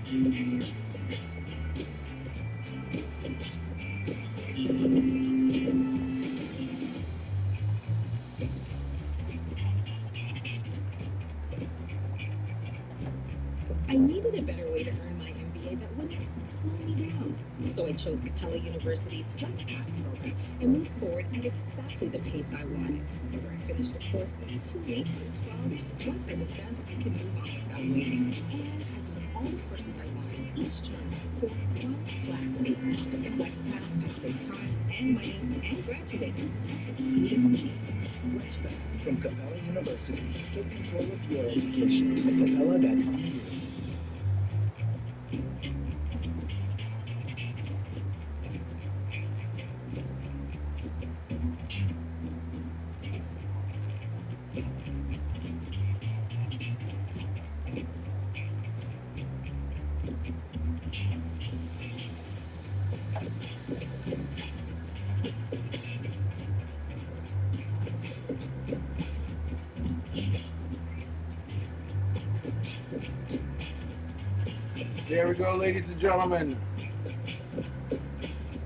I needed a better way to earn my MBA that wouldn't slow me down. So I chose Capella University's FlexPath program and moved forward at exactly the pace I wanted. Whether I finished a course in 2 weeks or 12, once I was done, I could move on without waiting. And I took all the courses I wanted each term for one flat fee. With the FlexPath, I saved time and money and graduated at the speed of a cheat. FlexPath from Capella University. Take control of your education at capella.com. There we go, ladies and gentlemen.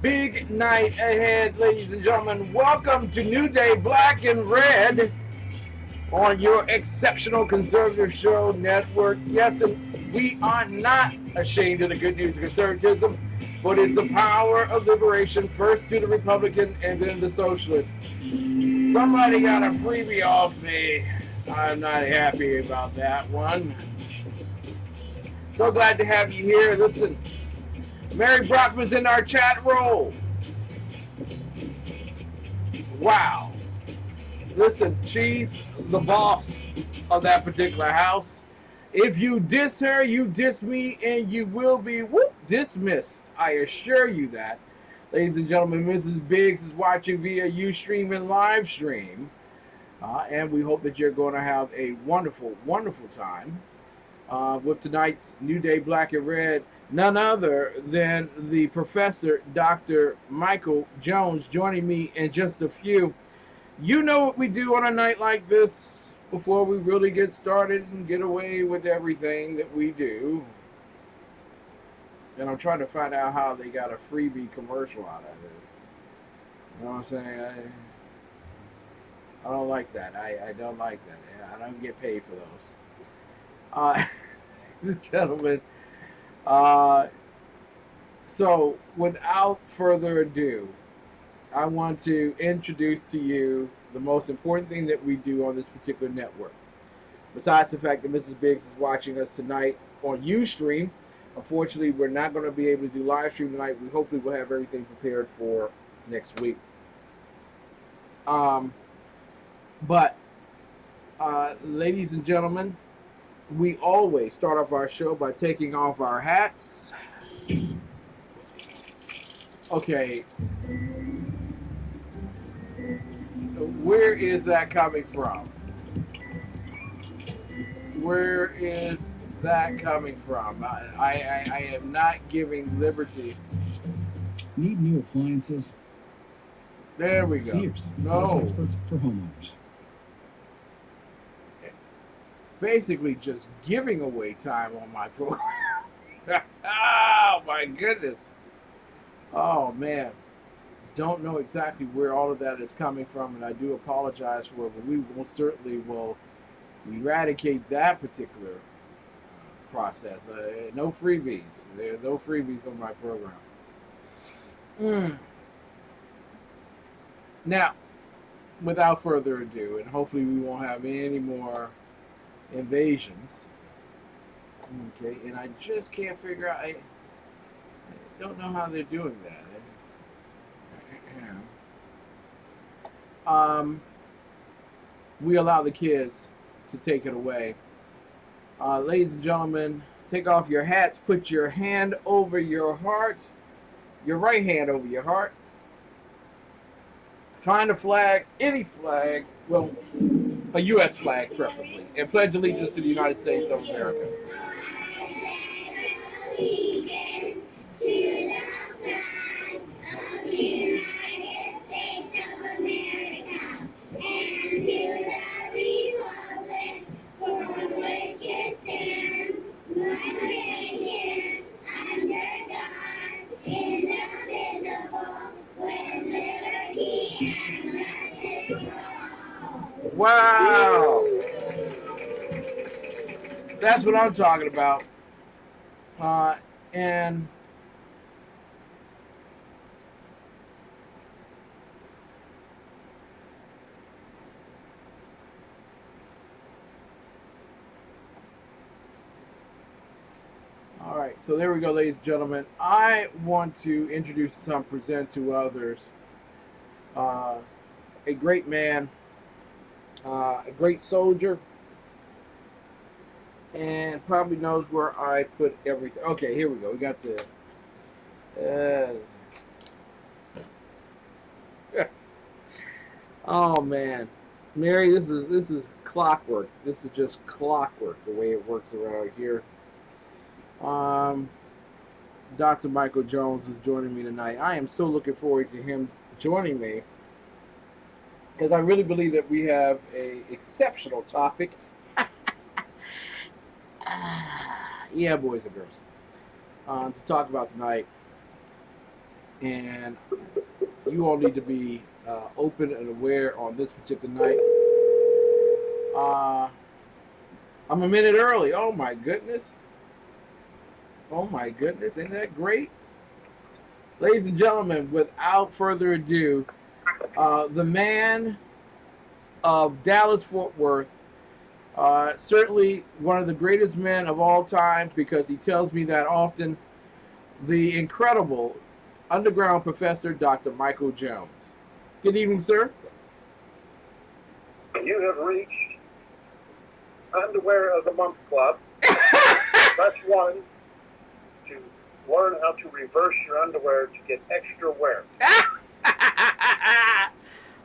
Big night ahead, ladies and gentlemen. Welcome to New Day Black and Red on your exceptional conservative show network. Yes, and we are not ashamed of the good news of conservatism, but it's the power of liberation, first to the Republican and then the socialist. Somebody got a freebie off me. I'm not happy about that one. So glad to have you here. Listen, Mary Brockman's in our chat roll. Wow. Listen, she's the boss of that particular house. If you diss her, you diss me, and you will be dismissed. I assure you that. Ladies and gentlemen, Mrs. Biggs is watching via Ustream and live stream. And we hope that you're going to have a wonderful, wonderful time with tonight's New Day Black and Red. None other than the professor, Dr. Michael Jones, joining me in just a few. You know what we do on a night like this before we really get started and get away with everything that we do. And I'm trying to find out how they got a freebie commercial out of this. You know what I'm saying? I don't like that. I don't like that. I don't get paid for those. Gentlemen, so without further ado, I want to introduce to you the most important thing that we do on this particular network. Besides the fact that Mrs. Biggs is watching us tonight on Ustream, unfortunately, we're not going to be able to do live stream tonight. We hopefully will have everything prepared for next week. But ladies and gentlemen, we always start off our show by taking off our hats. Okay. Where is that coming from? Where is that coming from? I am not giving liberty. Need new appliances? There we go. Sears, no. Experts for homeowners. Basically just giving away time on my program. Oh my goodness. Oh man. Don't know exactly where all of that is coming from, and I do apologize for it, but we will certainly will eradicate that particular process. No freebies. There are no freebies on my program. Now, without further ado, and hopefully we won't have any more invasions. Okay, and I just can't figure out. I don't know how they're doing that. We allow the kids to take it away. Ladies and gentlemen, take off your hats, put your hand over your heart, your right hand over your heart. Find a flag, any flag, well, a U.S. flag preferably, and pledge allegiance to the United States of America. Allegiance to the flag of the United States of America and to the republic for which it stands, one nation, Wow. That's what I'm talking about. And all right, so there we go, ladies and gentlemen. I want to introduce some, present to others a great man, a great soldier, and probably knows where I put everything. Okay, here we go. We got the. Oh man, Mary, this is clockwork. This is just clockwork the way it works around here. Dr. Michael Jones is joining me tonight. I am so looking forward to him joining me because I really believe that we have a exceptional topic. Yeah, boys and girls, to talk about tonight, and you all need to be open and aware on this particular night. I'm a minute early. Oh my goodness. Oh my goodness, ain't that great? Ladies and gentlemen, without further ado, the man of Dallas-Fort Worth, certainly one of the greatest men of all time because he tells me that often, the incredible underground professor, Dr. Michael Jones. Good evening, sir. You have reached Underwear of the Month Club. Press 1 to learn how to reverse your underwear to get extra wear.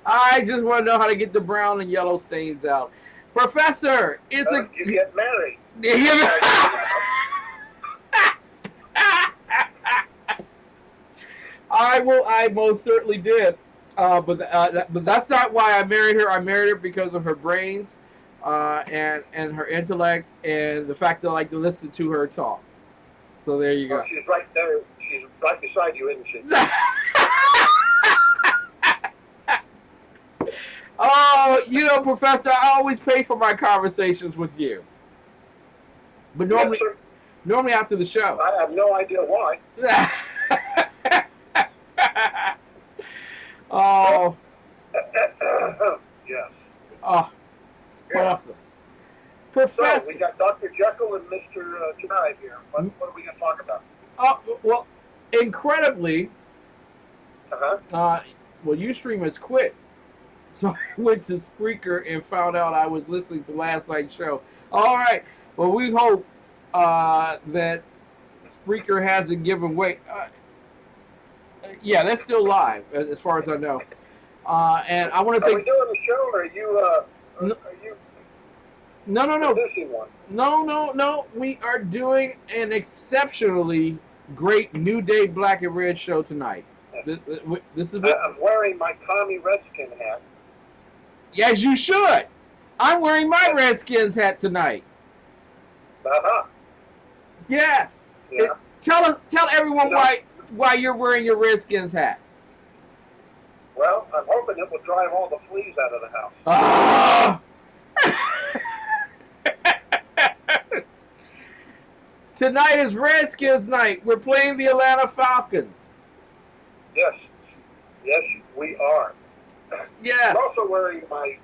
I just want to know how to get the brown and yellow stains out. Professor, it's a... You get married. I most certainly did. But that's not why I married her. I married her because of her brains and her intellect and the fact that I like to listen to her talk. So there you go. Oh, she's right there. She's right beside you, isn't she? Oh, you know, Professor, I always pay for my conversations with you. But normally, Yes, normally after the show. I have no idea why. Oh, Yes. oh, Yeah. awesome. Professor. So, we got Dr. Jekyll and Mr. Hyde here. What are we going to talk about? Oh, well, incredibly, Uh-huh. well, Ustream has quit. So I went to Spreaker and found out I was listening to last night's show. All right. Well, we hope that Spreaker hasn't given way. Yeah, that's still live, as far as I know. And I want to Are we thank. doing the show, or are you No. producing one? No. We are doing an exceptionally great New Day Black and Red show tonight. This is what. I'm wearing my Tommy Redskin hat. Yes, you should. I'm wearing my Redskins hat tonight. Uh-huh. Yes. Yeah. Tell everyone why you're wearing your Redskins hat. Well, I'm hoping it will drive all the fleas out of the house. Ah! Tonight is Redskins night. We're playing the Atlanta Falcons. Yes, we are. Yes. I'm also wearing my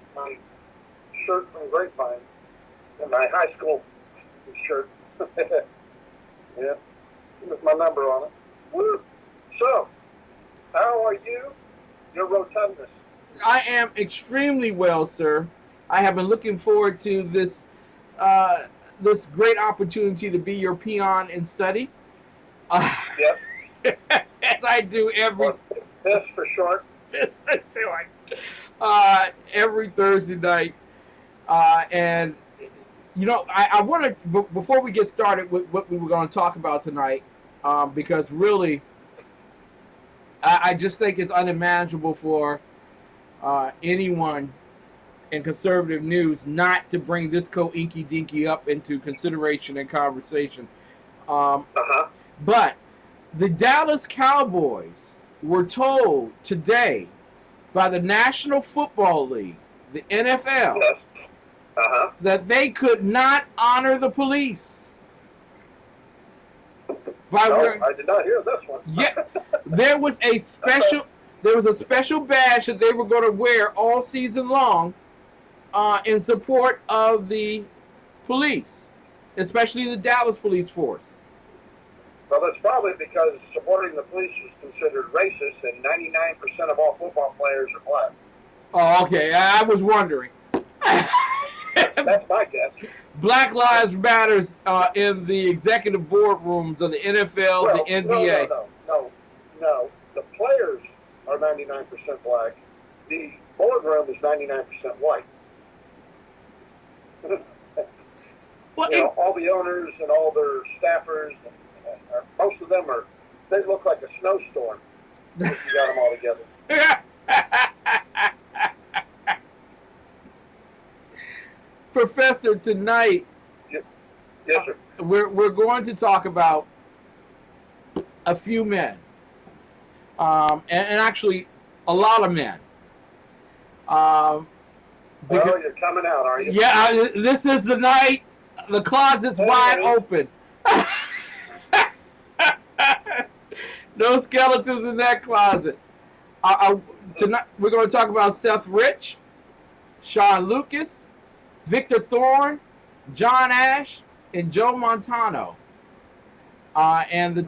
shirt from Grapevine, and my high school shirt. Yeah, with my number on it. Woo! So, how are you? Your rotundness. I am extremely well, sir. I have been looking forward to this this great opportunity to be your peon in study. Yep. As I do every This for short. every Thursday night. And you know, I want to before we get started with what we were going to talk about tonight, because really, I just think it's unimaginable for anyone in conservative news not to bring this inky dinky up into consideration and conversation. But the Dallas Cowboys were told today by the National Football League the NFL, Yes. Uh-huh. that they could not honor the police by No, wearing. I did not hear this one. Yeah, there was a special badge that they were going to wear all season long, in support of the police, especially the Dallas police force. Well, that's probably because supporting the police is considered racist, and 99% of all football players are black. Oh, okay. I was wondering. That's my guess. Black Lives Matters in the executive boardrooms of the NFL, Well, the NBA. No. The players are 99% black. The boardroom is 99% white. Well, all the owners and all their staffers, most of them they look like a snowstorm if you got them all together. Professor, tonight, Yes, sir. we're going to talk about a few men, and actually a lot of men. Well, you're coming out, are you? Yeah, this is the night. The closet's wide open. No skeletons in that closet. Tonight we're going to talk about Seth Rich, Shawn Lucas, Victor Thorn, John Ashe, and Joe Montano. And the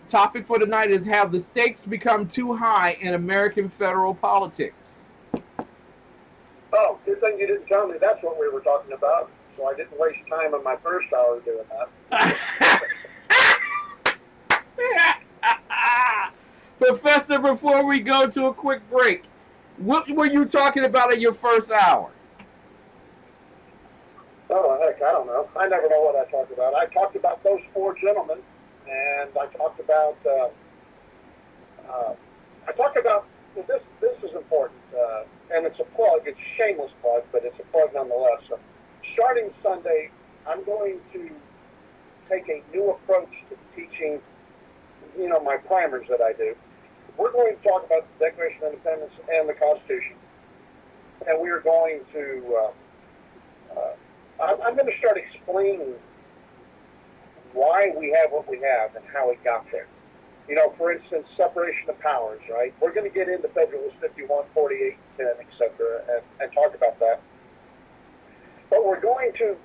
topic for tonight is: have the stakes become too high in American federal politics? Oh, good thing you didn't tell me that's what we were talking about, so I didn't waste time in my first hour doing that. Professor, before we go to a quick break, what were you talking about in your first hour? Oh, heck, I don't know. I never know what I talked about. I talked about those four gentlemen, and I talked about, this is important, and it's a plug. It's a shameless plug, but it's a plug nonetheless. So, starting Sunday, I'm going to take a new approach to teaching, my primers that I do. We're going to talk about the Declaration of Independence and the Constitution, and we are going to, I'm going to start explaining why we have what we have and how it got there. For instance, separation of powers, right? We're going to get into Federalist 51, 48, 10, etc., and talk about that. But I'm going to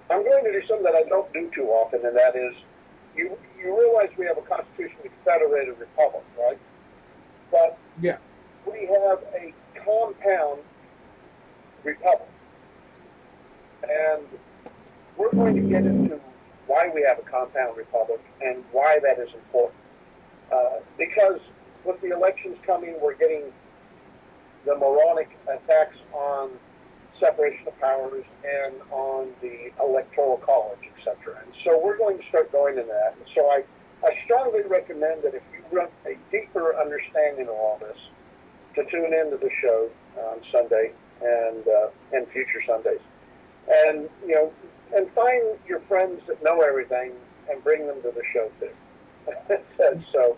do something that I don't do too often, and that is, you realize we have a constitutionally federated republic, right? But Yeah. we have a compound republic. And we're going to get into why we have a compound republic and why that is important. Because with the elections coming, we're getting the moronic attacks on separation of powers and on the electoral college, etc. And so we're going to start going into that. And so I strongly recommend that if you want a deeper understanding of all this, to tune into the show on Sunday and future Sundays. And, and find your friends that know everything and bring them to the show too. So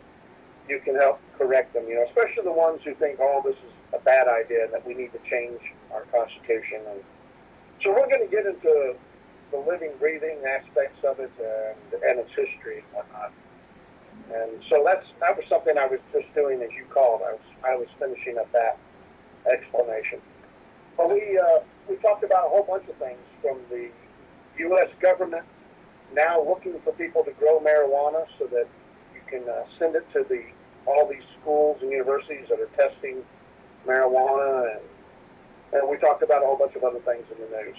you can help correct them, especially the ones who think, this is a bad idea and that we need to change our Constitution. And so we're going to get into the living, breathing aspects of it and its history and whatnot. And so that was something I was just doing as you called. I was finishing up that explanation. But we talked about a whole bunch of things, from the U.S. government now looking for people to grow marijuana so that you can send it to all these schools and universities that are testing marijuana, and we talked about a whole bunch of other things in the news.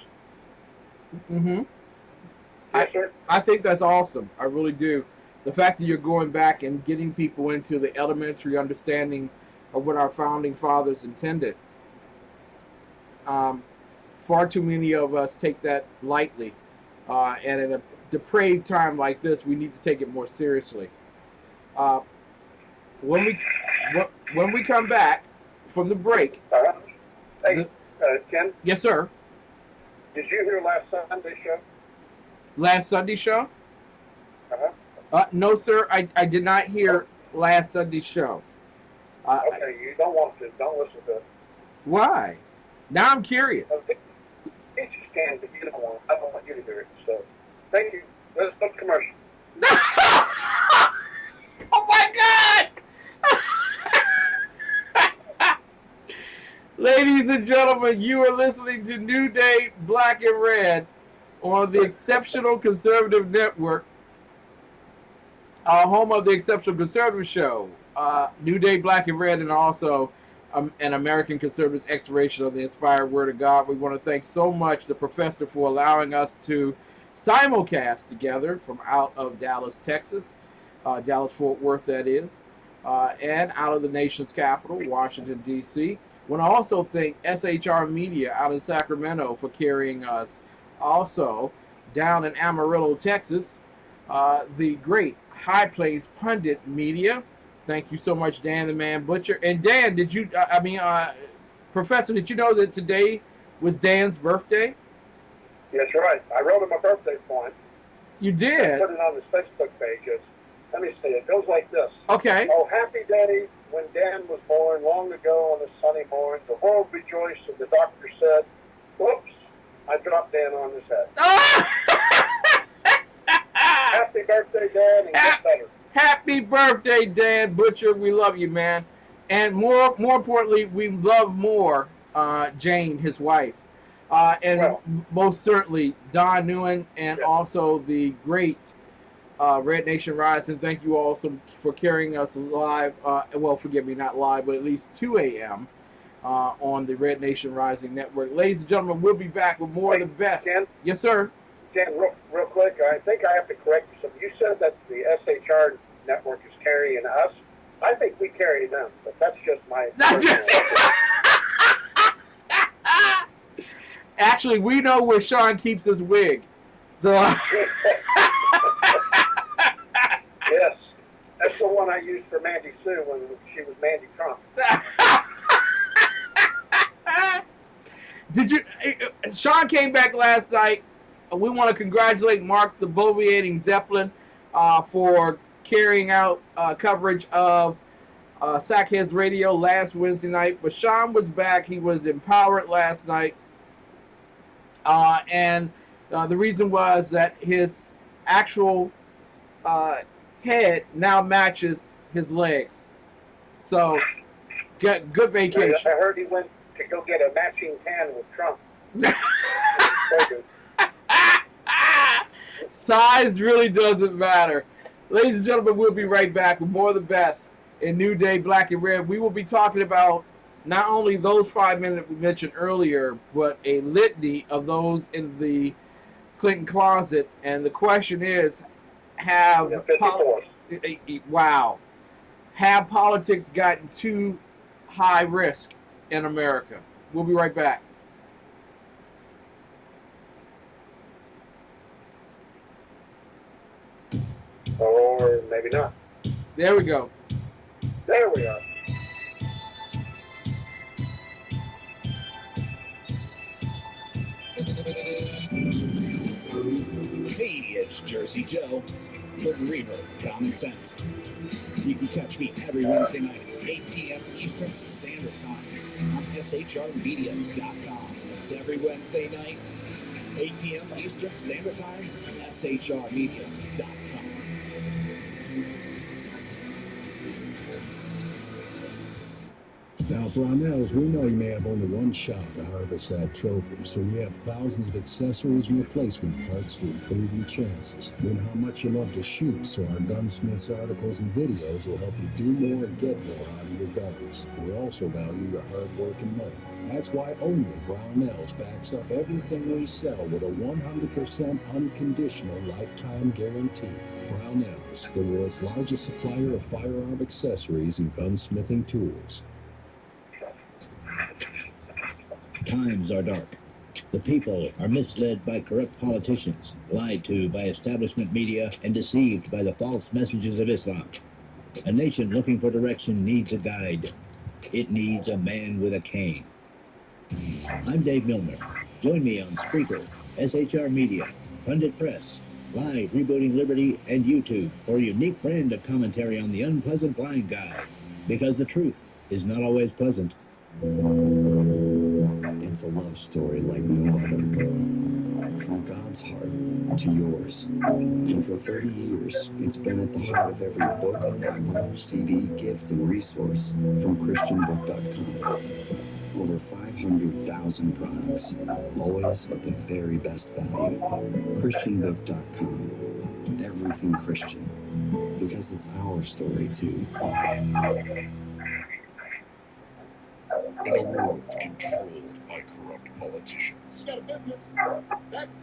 Mm-hmm. Yes, sir? I think that's awesome. I really do. The fact that you're going back and getting people into the elementary understanding of what our founding fathers intended. Far too many of us take that lightly. And in a depraved time like this, we need to take it more seriously. When we come back from the break. Hey, Ken? Yes, sir. Did you hear last Sunday's show? Last Sunday show? Uh-huh. No, sir. I did not hear last Sunday's show. Okay, you don't want to. Don't listen to it. Why? Now I'm curious. Okay. It's just can, but you don't want. I don't want you to hear it. So, thank you. Let's start commercial. Oh my God! Ladies and gentlemen, you are listening to New Day Black and Red on the Exceptional Conservative Network, home of the Exceptional Conservative Show, New Day Black and Red, and also an American Conservative's exploration of the inspired Word of God. We want to thank so much the professor for allowing us to simulcast together from out of Dallas, Texas, Dallas-Fort Worth, that is, and out of the nation's capital, Washington, D.C. Want to also thank SHR Media out in Sacramento for carrying us. Also, down in Amarillo, Texas, the great High Plains Pundit Media. Thank you so much, Dan the Man Butcher. And Dan, did you, Professor, did you know that today was Dan's birthday? That's right. I wrote him a birthday poem. You I did? put it on his Facebook page. Let me see. It goes like this. Okay. Oh, happy day when Dan was born, long ago on a sunny morn. The world rejoiced and the doctor said, whoops, I dropped Dan on his head. Happy birthday, Dan, and get better. Happy birthday, Dan Butcher. We love you, man. And more importantly, we love more Jane, his wife. And most certainly Don Newen, and also the great Red Nation Rising. Thank you all for carrying us live. Well, forgive me, not live, but at least 2 a.m. On the Red Nation Rising Network. Ladies and gentlemen, we'll be back with more of the best. Dan? Yes, sir. Dan, real quick, I think I have to correct you. You said that the SHR network is carrying us. I think we carry them, but that's just my... That's just Actually, we know where Shawn keeps his wig. So... Yes. That's the one I used for Mandy Sue when she was Mandy Trump. Did you... Shawn came back last night. We want to congratulate Mark the Bloviating Zeppelin for carrying out coverage of Sackheads Radio last Wednesday night. But Shawn was back. He was empowered last night. And the reason was that his actual head now matches his legs. So, good vacation. I heard he went to go get a matching tan with Trump. Size really doesn't matter. Ladies and gentlemen, we'll be right back with more of the best in New Day Black and Red. We will be talking about not only those 5 minutes we mentioned earlier, but a litany of those in the Clinton closet. And the question is, have politics gotten too high risk in America? We'll be right back. Or maybe not. There we go. There we are. Hey, it's Jersey Joe. Putting reverb, common sense. You can catch me every Wednesday night at 8 p.m. Eastern Standard Time on SHRmedia.com. It's every Wednesday night, 8 p.m. Eastern Standard Time on SHRmedia.com. Now, Brownells, we know you may have only one shot to harvest that trophy, so we have thousands of accessories and replacement parts to improve your chances. We know how much you love to shoot, so our gunsmiths articles and videos will help you do more and get more out of your guns. We also value your hard work and money. That's why only Brownells backs up everything we sell with a 100% unconditional lifetime guarantee. Brownells, the world's largest supplier of firearm accessories and gunsmithing tools. Times are dark. The people are misled by corrupt politicians, lied to by establishment media, and deceived by the false messages of Islam. A nation looking for direction needs a guide. It needs a man with a cane. I'm Dave Milner. Join me on Spreaker, SHR Media, Pundit Press, Live Rebooting Liberty, and YouTube for a unique brand of commentary on the unpleasant blind guy. Because the truth is not always pleasant. It's a love story like no other. From God's heart to yours. And for 30 years, it's been at the heart of every book, Bible, CD, gift, and resource from ChristianBook.com. Over 500,000 products, always at the very best value. ChristianBook.com. Everything Christian. Because it's our story, too. In a world controlled by corrupt politicians. You got a business.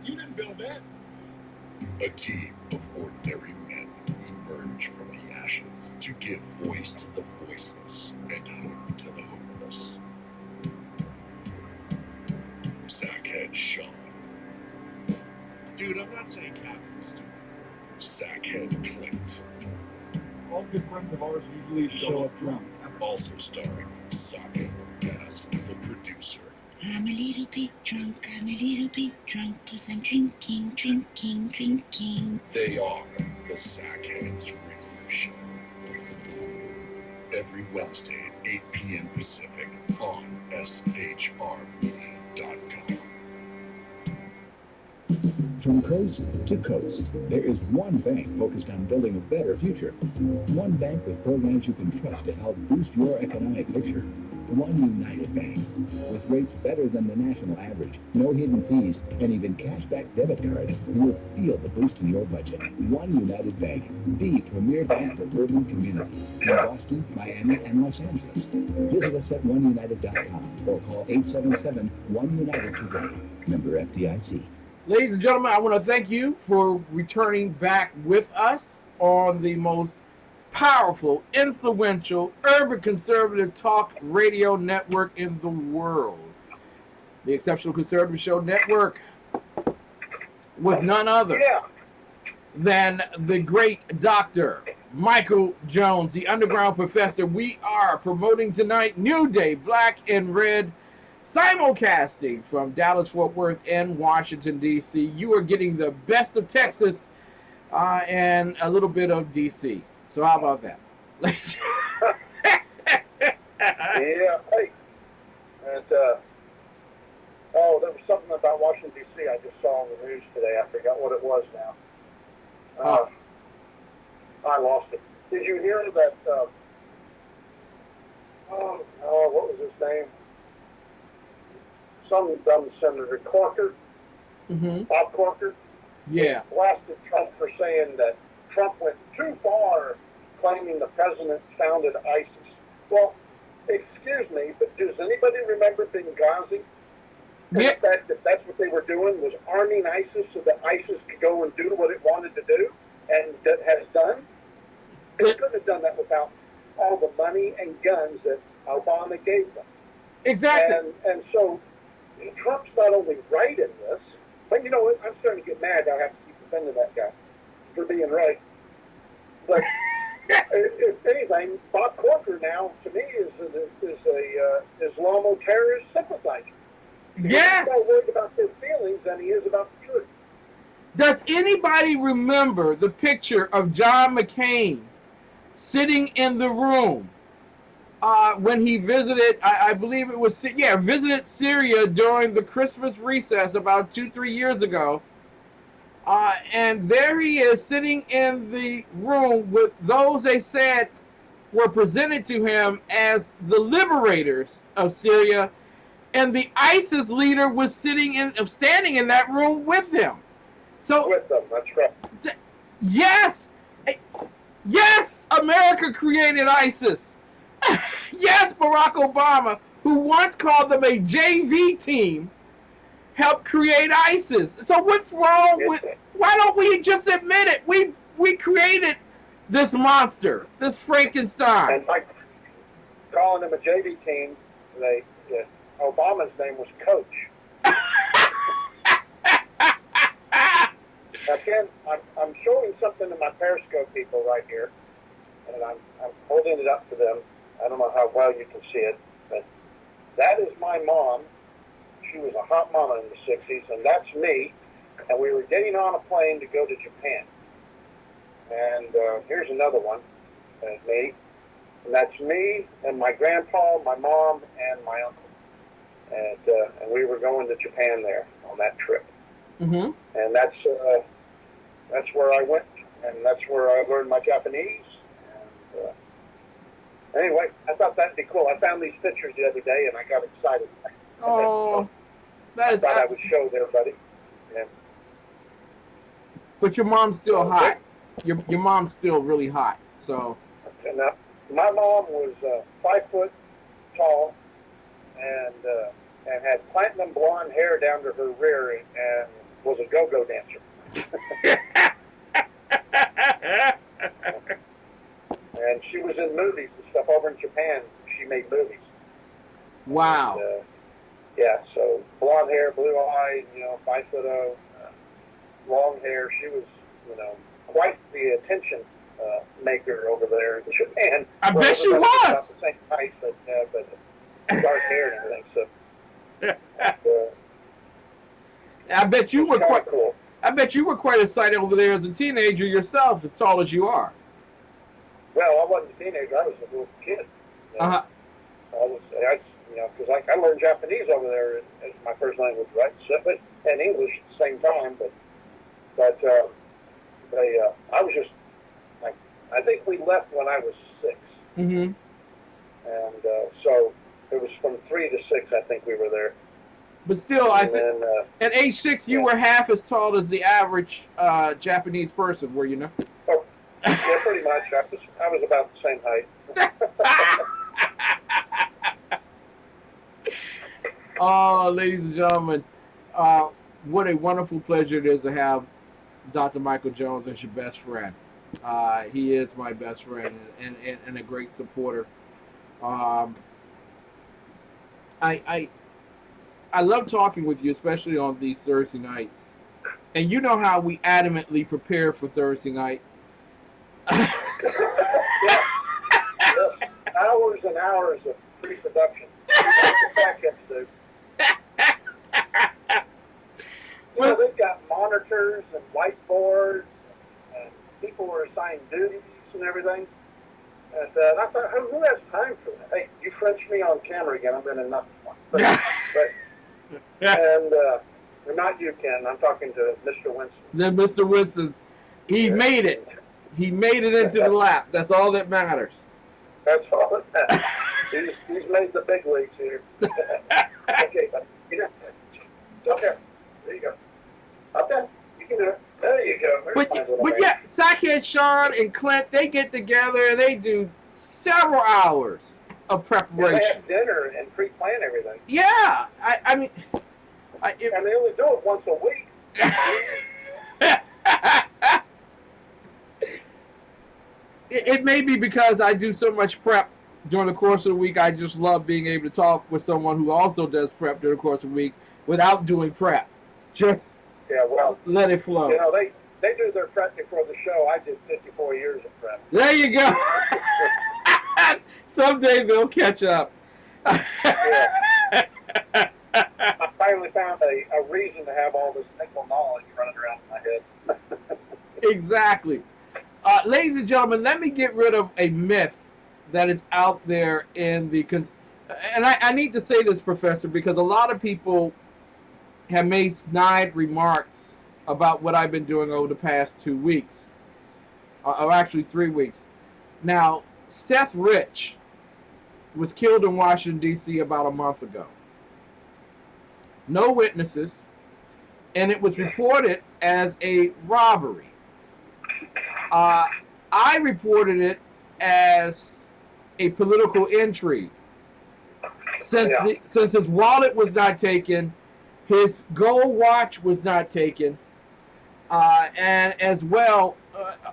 You didn't build that. A team of ordinary men emerge from the ashes to give voice to the voiceless and hope to the hopeless. Sackhead Shawn. Dude, I'm not saying Catholics, stupid. Sackhead Clint. All good friends of ours usually show up drunk. Also starring Sokka as the producer. I'm a little bit drunk, cause I'm drinking. They are the Sackheads Radio Show. Every Wednesday at 8 p.m. Pacific on SHRmedia.com. From coast to coast, there is one bank focused on building a better future. One bank with programs you can trust to help boost your economic picture. One United Bank, with rates better than the national average, no hidden fees, and even cashback debit cards. You will feel the boost in your budget. One United Bank, the premier bank for urban communities in Boston, Miami, and Los Angeles. Visit us at oneunited.com or call 877-1UNITED today. Member FDIC. Ladies and gentlemen, I want to thank you for returning back with us on the most powerful, influential, urban conservative talk radio network in the world. The Exceptional Conservative Show Network, with none other than the great Dr. Michael Jones, the underground professor. We are promoting tonight New Day, Black and Red, simulcasting from Dallas, Fort Worth, and Washington, D.C. You are getting the best of Texas and a little bit of D.C. So how about that? Yeah, hey. And, there was something about Washington, D.C. I just saw on the news today. I forgot what it was now. I lost it. Did you hear that, what was his name? Some dumb Senator Corker, Bob Corker. Yeah. Blasted Trump for saying that Trump went too far, claiming the president founded ISIS. Well, excuse me, but does anybody remember Benghazi? And the fact that that's what they were doing was arming ISIS so that ISIS could go and do what it wanted to do, and that has done. They couldn't have done that without all the money and guns that Obama gave them. Exactly. And so Trump's not only right in this, but you know what? I'm starting to get mad. I have to keep defending that guy for being right. But if anything, Bob Corker now, to me, is a Islamo-terrorist sympathizer. Yes. He's more worried about their feelings than he is about the truth. Does anybody remember the picture of John McCain sitting in the room when he visited, I believe it was, visited Syria during the Christmas recess about 2-3 years ago. And there he is sitting in the room with those they said were presented to him as the liberators of Syria. And the ISIS leader was standing in that room with him. So with them, that's right. Yes, America created ISIS. Yes, Barack Obama, who once called them a JV team, helped create ISIS. So what's wrong with? Why don't we just admit it? We created this monster, this Frankenstein. And by calling them a JV team, Obama's name was Coach. Now, Ken, I'm showing something to my Periscope people right here, and I'm holding it up to them. I don't know how well you can see it, but that is my mom. She was a hot mama in the 60s, and that's me. And we were getting on a plane to go to Japan. And here's another one, me. And that's me and my grandpa, my mom, and my uncle. and we were going to Japan there on that trip. Mm-hmm. And that's where I went, and that's where I learned my Japanese. And anyway, I thought that'd be cool. I found these pictures the other day, and I got excited. Oh, that is. I thought I would show everybody. Yeah. But your mom's still hot. Your mom's still really hot. So. And my mom was 5 foot tall, and had platinum blonde hair down to her rear, and was a go-go dancer. And she was in movies and stuff over in Japan. She made movies. Wow. And, yeah, so blonde hair, blue eyes, 5 foot, long hair. She was, quite the attention maker over there in Japan. I bet she was. About the same height, but dark hair and everything. So. I bet you were quite cool. I bet you were quite excited over there as a teenager yourself, as tall as you are. Well, I wasn't a teenager. I was a little kid. Uh-huh. Because I learned Japanese over there as my first language, right? So, and English at the same time. But I was just like, I think we left when I was 6. Mm-hmm. And so it was from 3 to 6. I think we were there. But still, I think at age 6, you yeah. were half as tall as the average Japanese person, were you not? Oh, yeah, pretty much. I was about the same height. Oh, ladies and gentlemen, what a wonderful pleasure it is to have Dr. Michael Jones as your best friend. He is my best friend and a great supporter. I love talking with you, especially on these Thursday nights. And you know how we adamantly prepare for Thursday night. Yeah. Hours and hours of pre-production. They've got monitors and whiteboards, and people are assigned duties and everything. And I thought, who has time for that? Hey, you French me on camera again. I'm going to nothing. And not you, Ken. I'm talking to Mr. Winston. Then Mr. Winston's, he made it. He made it into the lap. That's all that matters. That's all that matters. He's made the big leagues here. Okay, but okay, there you go. Okay, you can do it. There you go. But yeah, Sackhead Shawn and Clint, they get together and they do several hours of preparation. Yeah, they have dinner and pre-plan everything. Yeah, I mean, and they only do it once a week. It may be because I do so much prep during the course of the week. I just love being able to talk with someone who also does prep during the course of the week without doing prep. Just let it flow. They do their prep before the show. I did 54 years of prep. There you go. Someday they'll catch up. I finally found a reason to have all this nickel knowledge running around in my head. Exactly. Ladies and gentlemen, let me get rid of a myth that is out there in the... And I need to say this, Professor, because a lot of people have made snide remarks about what I've been doing over the past 2 weeks. Or actually 3 weeks. Now, Seth Rich was killed in Washington, D.C. about a month ago. No witnesses. And it was reported as a robbery. I reported it as a political intrigue. Since his wallet was not taken, his gold watch was not taken, and as well,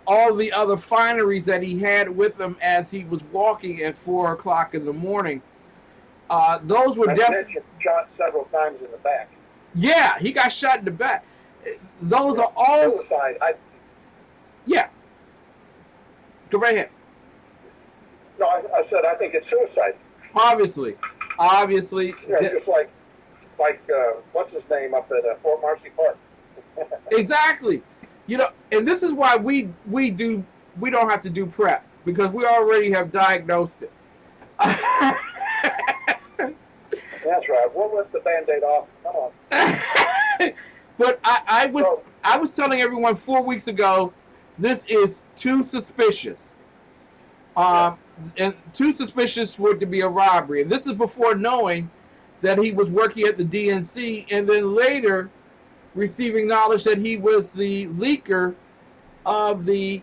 all the other fineries that he had with him as he was walking at 4 o'clock in the morning, those were definitely shot several times in the back. Yeah, he got shot in the back. Those are all suicide. Yeah. Go right ahead. No, I said I think it's suicide. Obviously. Yeah, just like what's his name up at Fort Marcy Park. Exactly. And this is why we don't have to do prep, because we already have diagnosed it. That's right. We'll lift the Band-Aid off. Come on. But I was telling everyone 4 weeks ago, this is too suspicious. And too suspicious for it to be a robbery. And this is before knowing that he was working at the DNC, and then later receiving knowledge that he was the leaker of the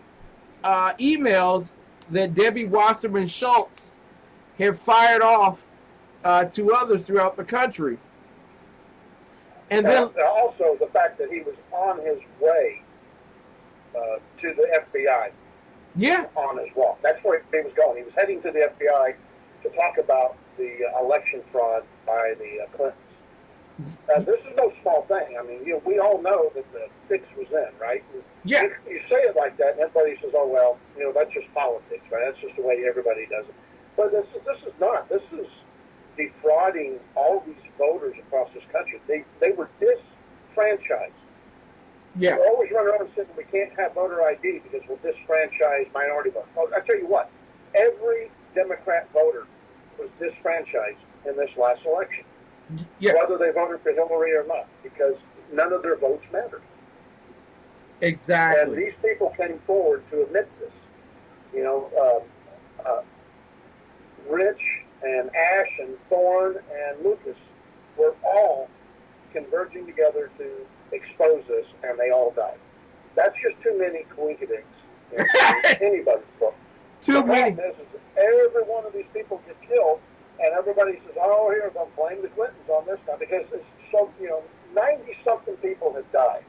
emails that Debbie Wasserman Schultz had fired off to others throughout the country. And then also the fact that he was on his way to the FBI. Yeah. On his walk. That's where he was going. He was heading to the FBI to talk about the election fraud by the Clintons. This is no small thing. I mean, we all know that the fix was in, right? Yeah. You say it like that, and everybody says, "Oh well, that's just politics, right? That's just the way everybody does it." But this is not. This is defrauding all these voters across this country. They were disfranchised. Yeah. We always run around saying we can't have voter ID because we'll disfranchise minority voters. Well, I tell you what, every Democrat voter was disfranchised in this last election. Yeah. Whether they voted for Hillary or not, because none of their votes mattered. Exactly. And these people came forward to admit this. Rich and Ashe and Thorn and Lucas were all converging together to expose this, and they all died. That's just too many coincidences in anybody's book. Too many. The problem is every one of these people get killed, and everybody says, "Oh, here, I'm blame the Clintons on this now," because it's so 90-something people have died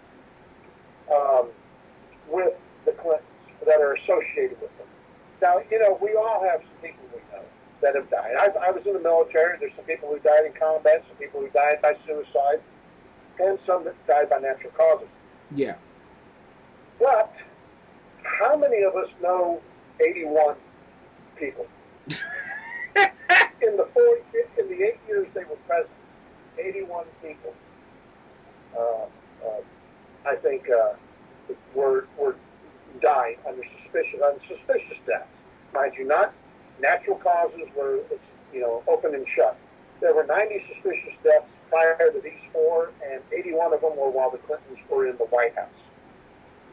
with the Clintons that are associated with them. Now, we all have some people we know that have died. I was in the military. There's some people who died in combat, some people who died by suicide, and some that died by natural causes. Yeah. But how many of us know 81 people? in the 8 years they were president, 81 people, I think, were died under suspicious deaths. Mind you, not natural causes where it's open and shut. There were 90 suspicious deaths prior to these four, and 81 of them were while the Clintons were in the White House.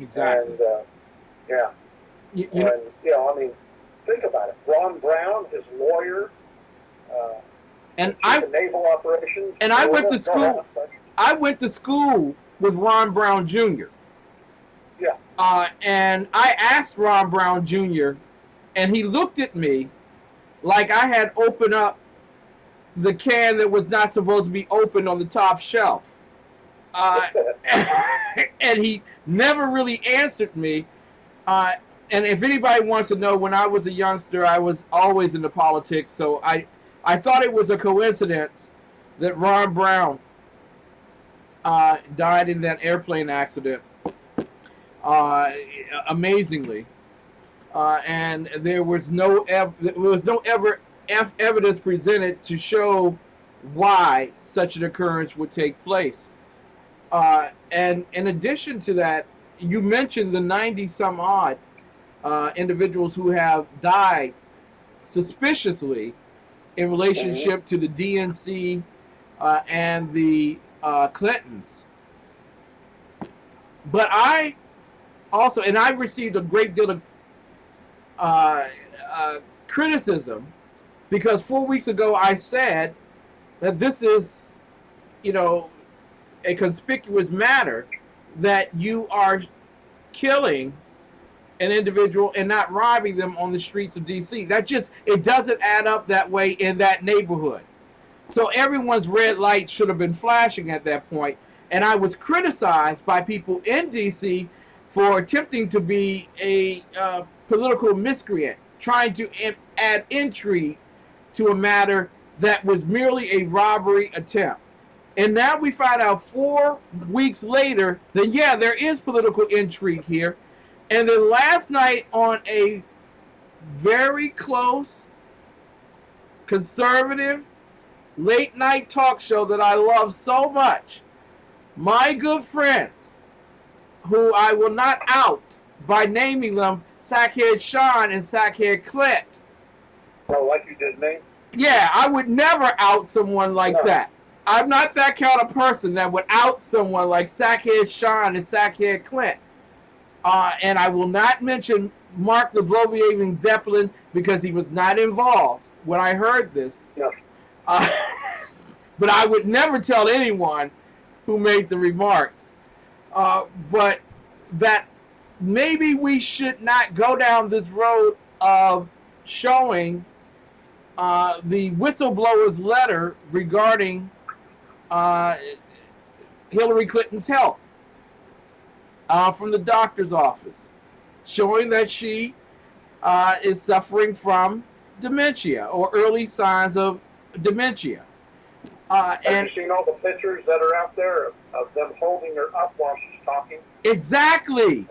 Exactly. And I mean, think about it. Ron Brown, his lawyer, and naval operations. And I went to school. I went to school with Ron Brown Jr. Yeah. And I asked Ron Brown Jr., and he looked at me like I had opened up the can that was not supposed to be opened on the top shelf. And he never really answered me. And if anybody wants to know, when I was a youngster, I was always into politics. So I thought it was a coincidence that Ron Brown died in that airplane accident. Amazingly. And there was no evidence presented to show why such an occurrence would take place. And in addition to that, you mentioned the 90-some odd individuals who have died suspiciously in relationship to the DNC and the Clintons. But I also, and I've received a great deal of criticism, because 4 weeks ago I said that this is, a conspicuous matter, that you are killing an individual and not robbing them on the streets of DC. It doesn't add up that way in that neighborhood. So everyone's red light should have been flashing at that point. And I was criticized by people in DC for attempting to be a political miscreant, trying to add intrigue to a matter that was merely a robbery attempt. And now we find out 4 weeks later that, yeah, there is political intrigue here. And then last night on a very close, conservative, late night talk show that I love so much, my good friends, who I will not out by naming them Sackhead Shawn and Sackhead Clint. Oh, like you did me? Yeah, I would never out someone like No. that. I'm not that kind of person that would out someone like Sackhead Shawn and Sackhead Clint. And I will not mention Mark the Bloviating Zeppelin because he was not involved when I heard this. No. Uh, but I would never tell anyone who made the remarks. But that maybe we should not go down this road of showing the whistleblower's letter regarding Hillary Clinton's health from the doctor's office, showing that she is suffering from dementia or early signs of dementia. Have you seen all the pictures that are out there of them holding her up while she's talking? Exactly.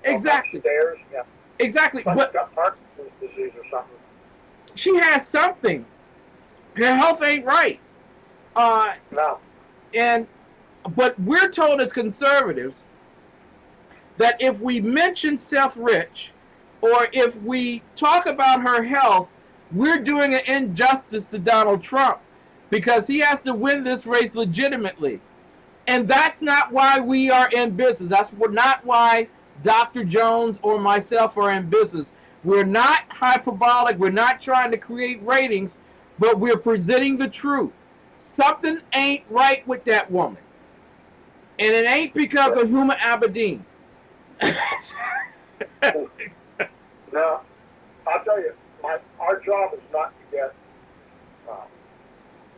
Exactly. Stairs? Yeah. Exactly. It's like But she's got Parkinson's disease or something. she has something. Her health ain't right. No. But we're told as conservatives that if we mention Seth Rich or if we talk about her health, we're doing an injustice to Donald Trump because he has to win this race legitimately. And that's not why we are in business. That's not why Dr. Jones or myself are in business. We're not hyperbolic. We're not trying to create ratings, but we're presenting the truth. Something ain't right with that woman. And it ain't because of Huma Abedin. No, I'll tell you, our job is not to get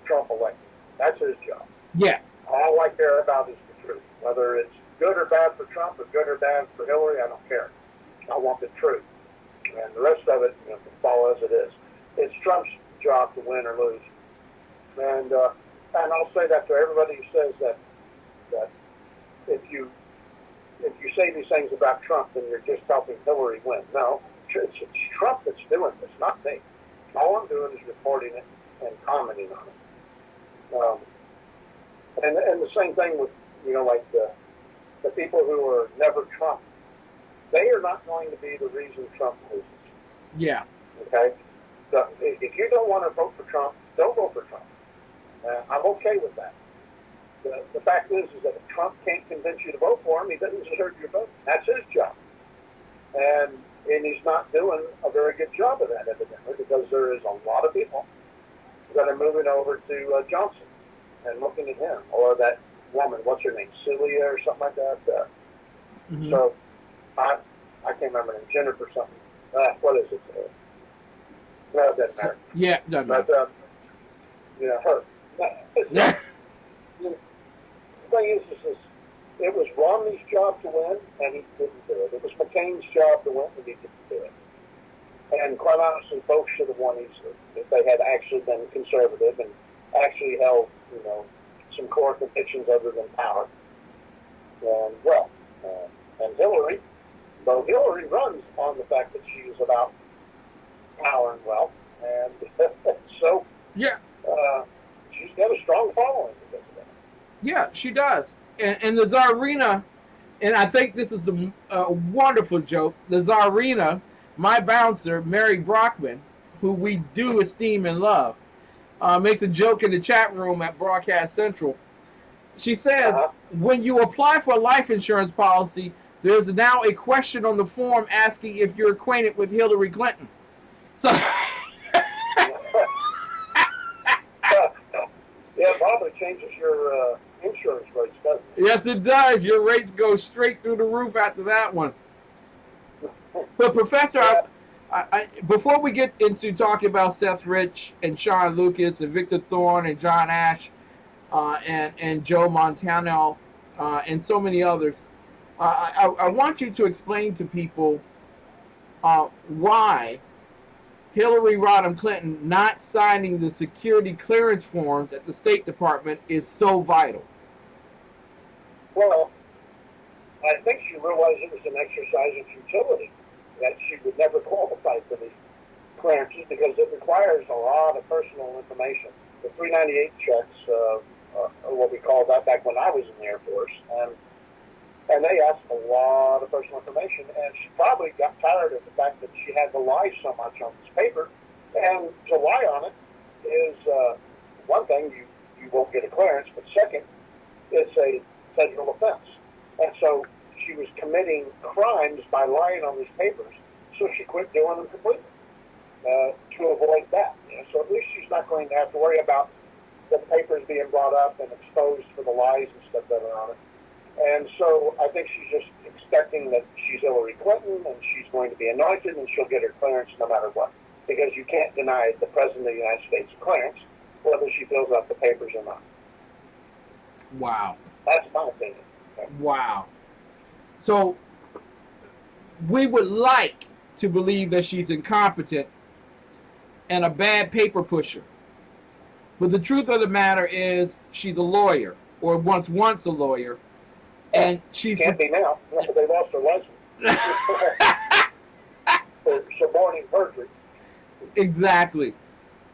Trump elected. That's his job. Yes. All I care about is the truth. Whether it's good or bad for Trump or good or bad for Hillary, I don't care. I want the truth. And the rest of it, can fall as it is. It's Trump's job to win or lose. And I'll say that to everybody who says that if you say these things about Trump, then you're just helping Hillary win. No, it's Trump that's doing this, not me. All I'm doing is reporting it and commenting on it. And the same thing with, like the people who are never Trump. They are not going to be the reason Trump loses. Yeah. Okay? So if you don't want to vote for Trump, don't vote for Trump. I'm okay with that. The fact is that if Trump can't convince you to vote for him, he doesn't deserve your vote. That's his job. And he's not doing a very good job of that, evidently, because there is a lot of people that are moving over to Johnson and looking at him, or that woman, what's her name, Celia or something like that. Mm-hmm. So I can't remember her name, Jennifer something. What is it? No, it doesn't matter. Yeah, doesn't matter. But, her. Yeah. The thing is it was Romney's job to win, and he didn't do it. It was McCain's job to win, and he didn't do it. And quite honestly, both should have won easily if they had actually been conservative and actually held, some core convictions other than power. And, and Hillary, though Hillary runs on the fact that she is about power and wealth, and so yeah, she's got a strong following because of that. Yeah, she does. And the Tsarina, and I think this is a wonderful joke, the Tsarina, my bouncer, Mary Brockman, who we do esteem and love, makes a joke in the chat room at Broadcast Central. She says, when you apply for a life insurance policy, there's now a question on the form asking if you're acquainted with Hillary Clinton. So... Yeah, it probably changes your insurance rates, doesn't it? Yes, it does. Your rates go straight through the roof after that one. But, Professor, I before we get into talking about Seth Rich and Sean Lucas and Victor Thorn and John Ashe and Joe Montano and so many others, I want you to explain to people why Hillary Rodham Clinton not signing the security clearance forms at the State Department is so vital. Well, I think she realized it was an exercise in futility, that she would never qualify for these clearances because it requires a lot of personal information. The 398 checks are what we called that back when I was in the Air Force, and they asked a lot of personal information, and she probably got tired of the fact that she had to lie so much on this paper, and to lie on it is one thing, you won't get a clearance, but second, it's a federal offense. And so she was committing crimes by lying on these papers, so she quit doing them completely to avoid that. You know, so at least she's not going to have to worry about the papers being brought up and exposed for the lies and stuff that are on it. And so I think she's just expecting that she's Hillary Clinton and she's going to be anointed and she'll get her clearance no matter what. Because you can't deny the President of the United States clearance, whether she fills out the papers or not. Wow. That's my opinion. Wow. So we would like to believe that she's incompetent and a bad paper pusher. But the truth of the matter is she's a lawyer, or once a lawyer, and she's... Can't be now. They lost her license. for suborning perjury. Exactly.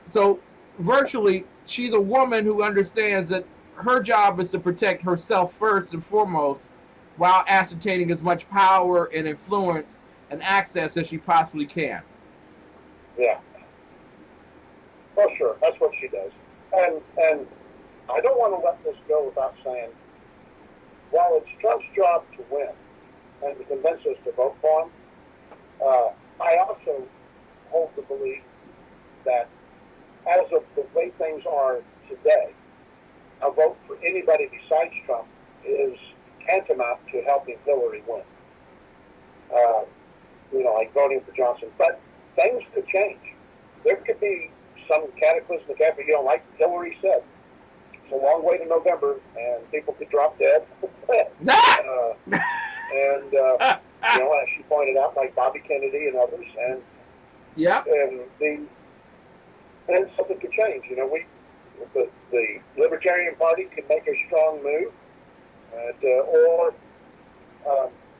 So virtually, she's a woman who understands that her job is to protect herself first and foremost, while ascertaining as much power and influence and access as she possibly can. Yeah. Well, sure. That's what she does. And I don't want to let this go without saying, while it's Trump's job to win and to convince us to vote for him, I also hold the belief that as of the way things are today, a vote for anybody besides Trump is tantamount to helping Hillary win. Like voting for Johnson. But things could change. There could be some cataclysmic after you don't like Hillary said. It's a long way to November, and people could drop dead. As she pointed out, like Bobby Kennedy and others, and and something could change. The Libertarian Party could make a strong move,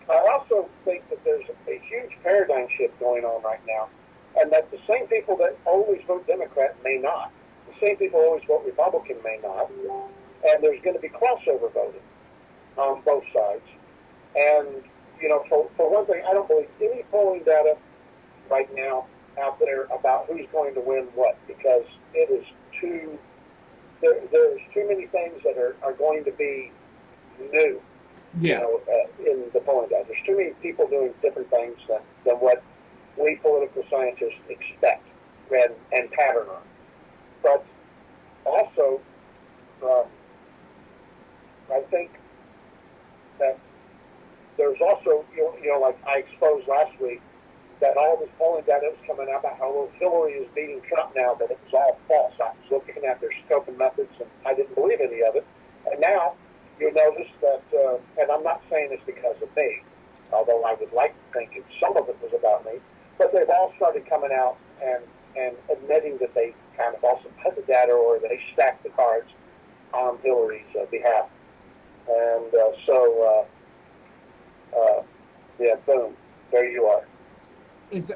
I also think that there's a huge paradigm shift going on right now, and that the same people that always vote Democrat may not. The same people who always vote Republican may not. And there's going to be crossover voting on both sides. And, for one thing, I don't believe any polling data right now out there about who's going to win what, because it is there's too many things that are going to be new. In the polling data. There's too many people doing different things than what we political scientists expect and pattern on. But also, I think that there's also, like I exposed last week, that all this polling data was coming out about how Hillary is beating Trump now, that it was all false. I was looking at their scoping methods, and I didn't believe any of it. And now, you notice that, and I'm not saying this because of me, although I would like to think some of it was about me, but they've all started coming out and admitting that they kind of also put the data or they stacked the cards on Hillary's behalf. And boom, there you are. And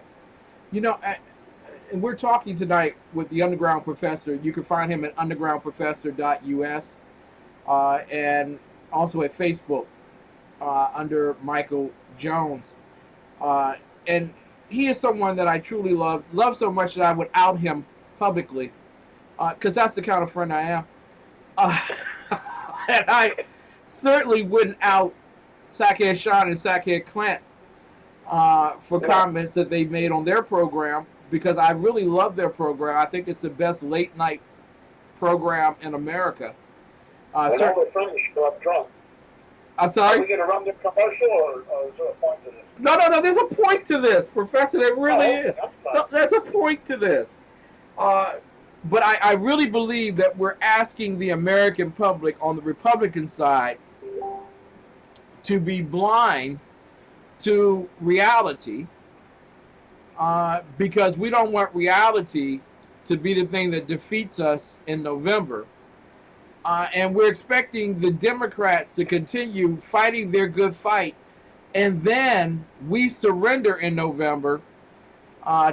we're talking tonight with the Underground Professor. You can find him at undergroundprofessor.us. And also at Facebook under Michael Jones. And he is someone that I truly love so much that I would out him publicly, because that's the kind of friend I am. And I certainly wouldn't out Sackhead Shawn and Sackhead Clint for comments that they made on their program, because I really love their program. I think it's the best late night program in America. I know the friends show up drunk. I'm sorry? Are we going to run the commercial, or is there a point to this? No, there's a point to this, Professor. There really is. No, there's a point to this. But I really believe that we're asking the American public on the Republican side to be blind to reality, because we don't want reality to be the thing that defeats us in November. And we're expecting the Democrats to continue fighting their good fight, and then we surrender in November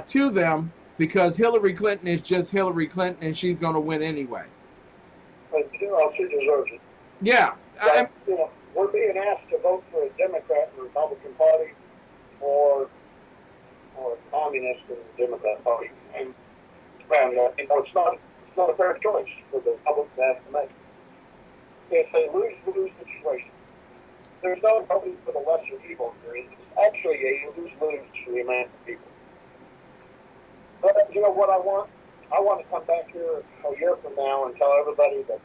to them, because Hillary Clinton is just Hillary Clinton, and she's going to win anyway. She deserves it. Yeah. But, we're being asked to vote for a Democrat in the Republican Party or a communist in the Democrat Party. And it's not It's not a fair choice for the public to have to make. It's a lose-lose situation. There's no nobody for the lesser evil here. It's actually a lose-lose for the American people. But you know what I want? I want to come back here a year from now and tell everybody that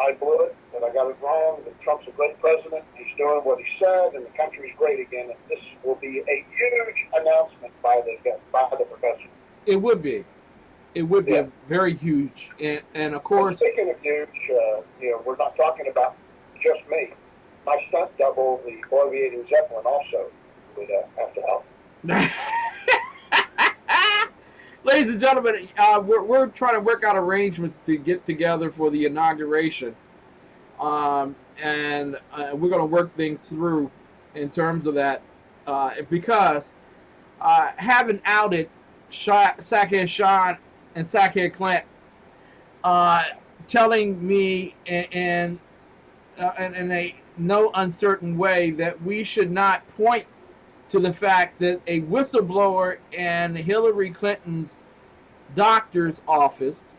I blew it, that I got it wrong, that Trump's a great president, he's doing what he said, and the country's great again. And this will be a huge announcement by the professor. It would be. It would be very huge. And of course... And speaking of huge, you know, we're not talking about just me. My stunt double, the Orviating Zeppelin, also would have to help. Ladies and gentlemen, we're trying to work out arrangements to get together for the inauguration. And we're going to work things through in terms of that. Because having outed Sackhead Shawn and Sackhead Clint, telling me in a no uncertain way that we should not point to the fact that a whistleblower in Hillary Clinton's doctor's office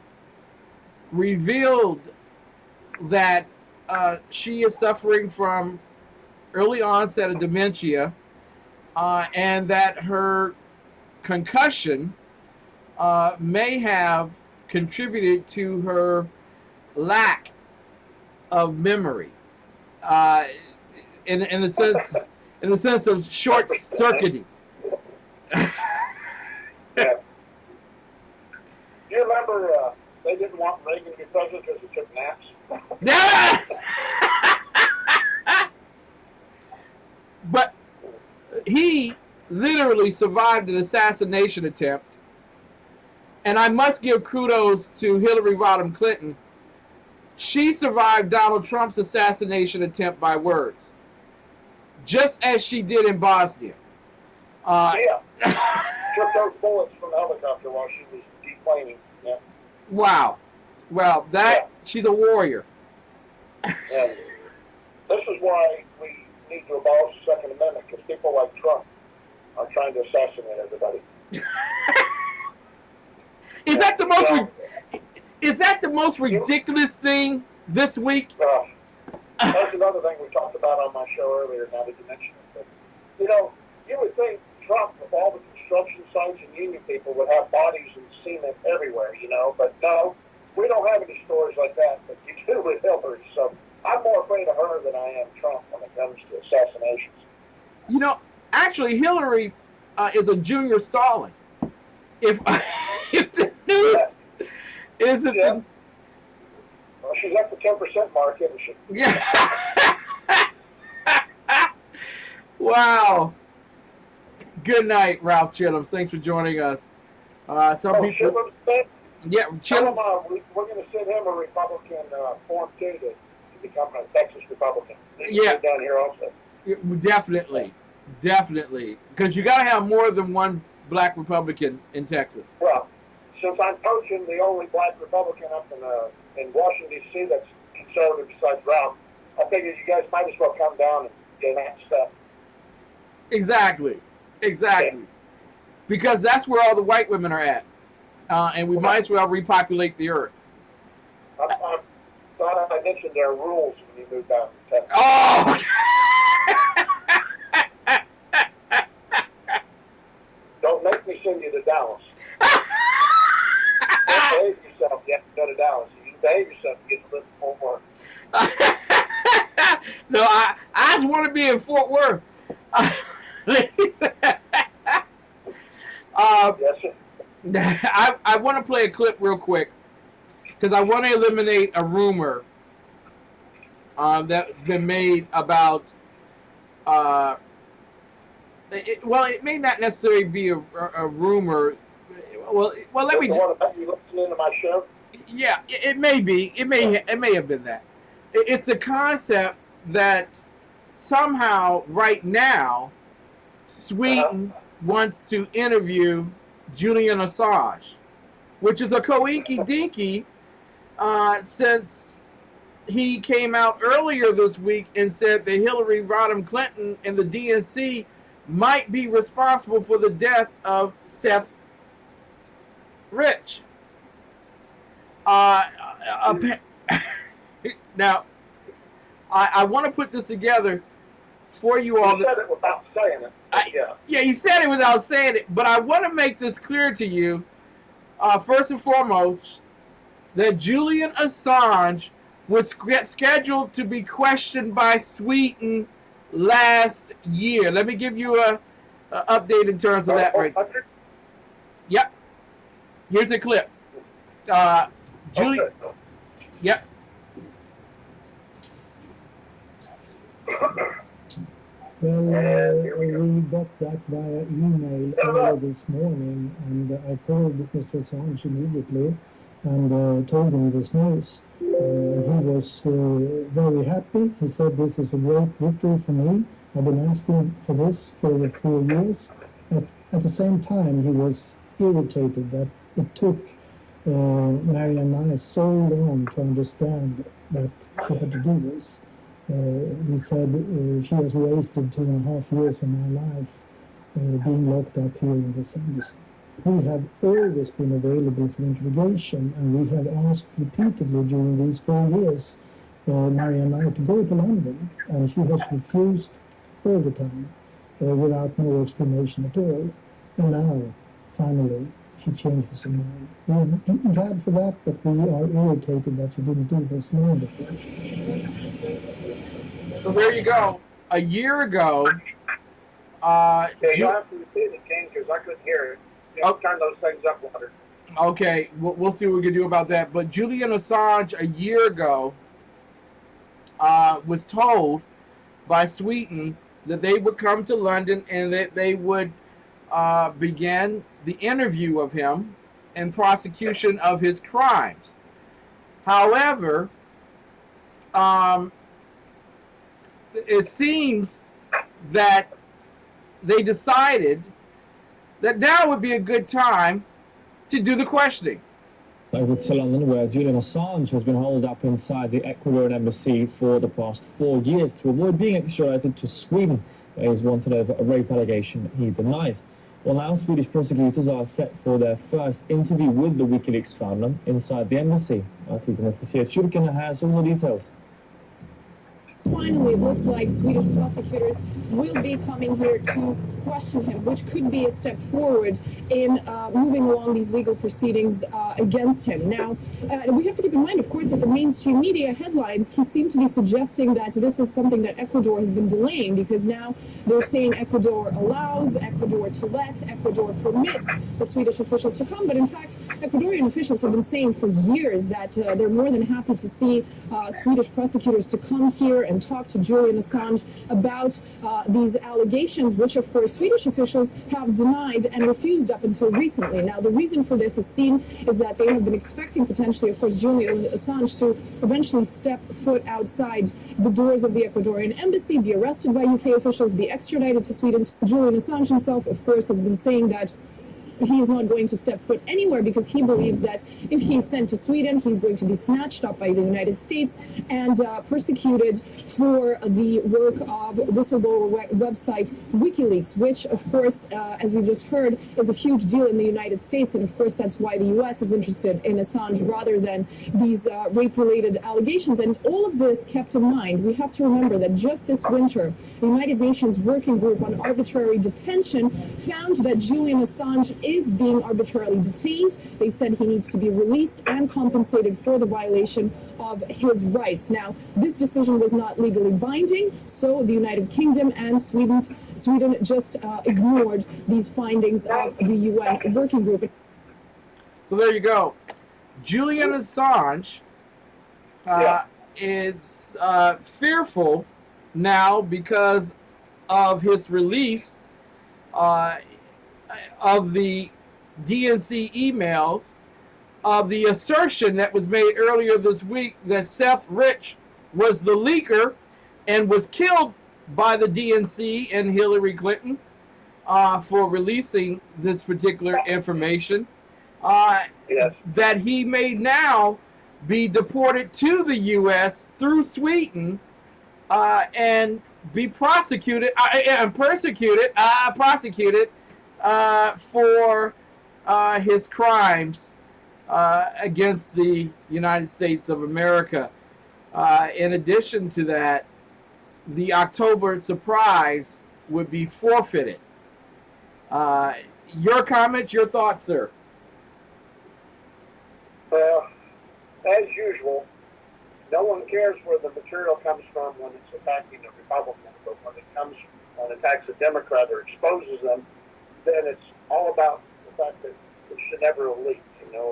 revealed that she is suffering from early onset of dementia, and that her concussion may have contributed to her lack of memory, in the sense of short circuiting. Yeah. Do you remember they didn't want Reagan to be president because he took naps? Yes. But he literally survived an assassination attempt, and I must give kudos to Hillary Rodham Clinton. She survived Donald Trump's assassination attempt by words, just as she did in Bosnia. Took those bullets from the helicopter while she was deplaning. Yeah. Wow. Well, she's a warrior. And this is why we need to abolish the Second Amendment, because people like Trump are trying to assassinate everybody. Is that the most ridiculous thing this week? That's another thing we talked about on my show earlier, now that you mention it. But, you know, you would think Trump, with all the construction sites and union people, would have bodies and cement everywhere, you know, but no, we don't have any stories like that, but you do with Hillary. So I'm more afraid of her than I am Trump when it comes to assassinations. You know, actually, Hillary is a junior Stalin. If the news isn't... Yeah. Well, she's at the 10% mark, isn't she? Yeah. Wow. Good night, Ralph Chillums. Thanks for joining us. Some people... Chillums? Yeah, Chillums. We're going to send him a Republican form, too, to become a Texas Republican. Yeah. Down here also. Definitely. Definitely. Because you got to have more than one black Republican in Texas. Well, since I'm coaching the only black Republican up in Washington, D.C. that's conservative besides Ralph, I figured you guys might as well come down and get that stuff. Exactly. Yeah. Because that's where all the white women are at. And we might as well repopulate the earth. I thought I mentioned there are rules when you move down to Texas. Oh! Don't make me send you to Dallas. Don't behave yourself. You have to go to Dallas. If you behave yourself, you get to live in Fort Worth. No, I just want to be in Fort Worth. Yes, sir. I want to play a clip real quick because I want to eliminate a rumor that's been made about. It may not necessarily be a rumor. Well, let me. What about you listening to my show? Yeah, it may be. It may have been that. It's a concept that somehow right now Sweden wants to interview Julian Assange, which is a coinky-dinky since he came out earlier this week and said that Hillary Rodham Clinton and the DNC might be responsible for the death of Seth Rich. Now, I want to put this together for you all. You said it without saying it. Yeah, he said it without saying it, but I want to make this clear to you, first and foremost, that Julian Assange was scheduled to be questioned by Sweden last year. Let me give you a update in terms of that right there. Yep. Here's a clip. Julian. Yep. Well, we got that via email earlier this morning, and I called Mr. Assange immediately and told him this news. And he was very happy. He said, "This is a great victory for me. I've been asking for this for over 4 years." At the same time, he was irritated that it took Mary and I so long to understand that she had to do this. He said she has wasted 2.5 years of my life being locked up here in this embassy. We have always been available for interrogation, and we have asked repeatedly during these 4 years, Mary and I, to go to London, and she has refused all the time without no explanation at all. And now, finally, she changes her mind. We're glad for that, but we are irritated that she didn't do this long before. So there you go. A year ago. You'll have to repeat it, King, because I couldn't hear it. You have to turn those things up louder. Okay, we'll see what we can do about that. But Julian Assange, a year ago, was told by Sweden that they would come to London and that they would begin the interview of him and prosecution of his crimes. However, it seems that they decided that now would be a good time to do the questioning. Over to London, where Julian Assange has been holed up inside the Ecuadorian embassy for the past 4 years to avoid being extradited to Sweden, where he's wanted over a rape allegation he denies. Well, now Swedish prosecutors are set for their first interview with the WikiLeaks founder inside the embassy. Our TECS Anastasia Churkin has all the details. Finally, it looks like Swedish prosecutors will be coming here to question him, which could be a step forward in moving along these legal proceedings against him. Now, we have to keep in mind, of course, that the mainstream media headlines seem to be suggesting that this is something that Ecuador has been delaying, because now they're saying Ecuador allows, Ecuador to let, Ecuador permits the Swedish officials to come. But in fact, Ecuadorian officials have been saying for years that they're more than happy to see Swedish prosecutors to come here and talk to Julian Assange about these allegations, which of course Swedish officials have denied and refused up until recently. Now, the reason for this is that they have been expecting potentially, of course, Julian Assange to eventually step foot outside the doors of the Ecuadorian embassy, be arrested by UK officials, be extradited to Sweden. Julian Assange himself, of course, has been saying that he is not going to step foot anywhere because he believes that if he is sent to Sweden, he's going to be snatched up by the United States and persecuted for the work of whistleblower website WikiLeaks, which, of course, as we've just heard, is a huge deal in the United States. And, of course, that's why the U.S. is interested in Assange rather than these rape-related allegations. And all of this kept in mind, we have to remember that just this winter, the United Nations Working Group on Arbitrary Detention found that Julian Assange is being arbitrarily detained. They said he needs to be released and compensated for the violation of his rights. Now, this decision was not legally binding, so the United Kingdom and Sweden just ignored these findings of the UN Working Group. So there you go. Julian Assange is fearful now because of his release of the DNC emails, of the assertion that was made earlier this week that Seth Rich was the leaker and was killed by the DNC and Hillary Clinton for releasing this particular information. Yes. That he may now be deported to the U.S. through Sweden and be prosecuted and prosecuted for his crimes against the United States of America. In addition to that, the October surprise would be forfeited. Your comments, your thoughts, sir? Well, as usual, no one cares where the material comes from when it's attacking a Republican, but when it comes and attacks a Democrat or exposes them, then it's all about the fact that it should never have leaked,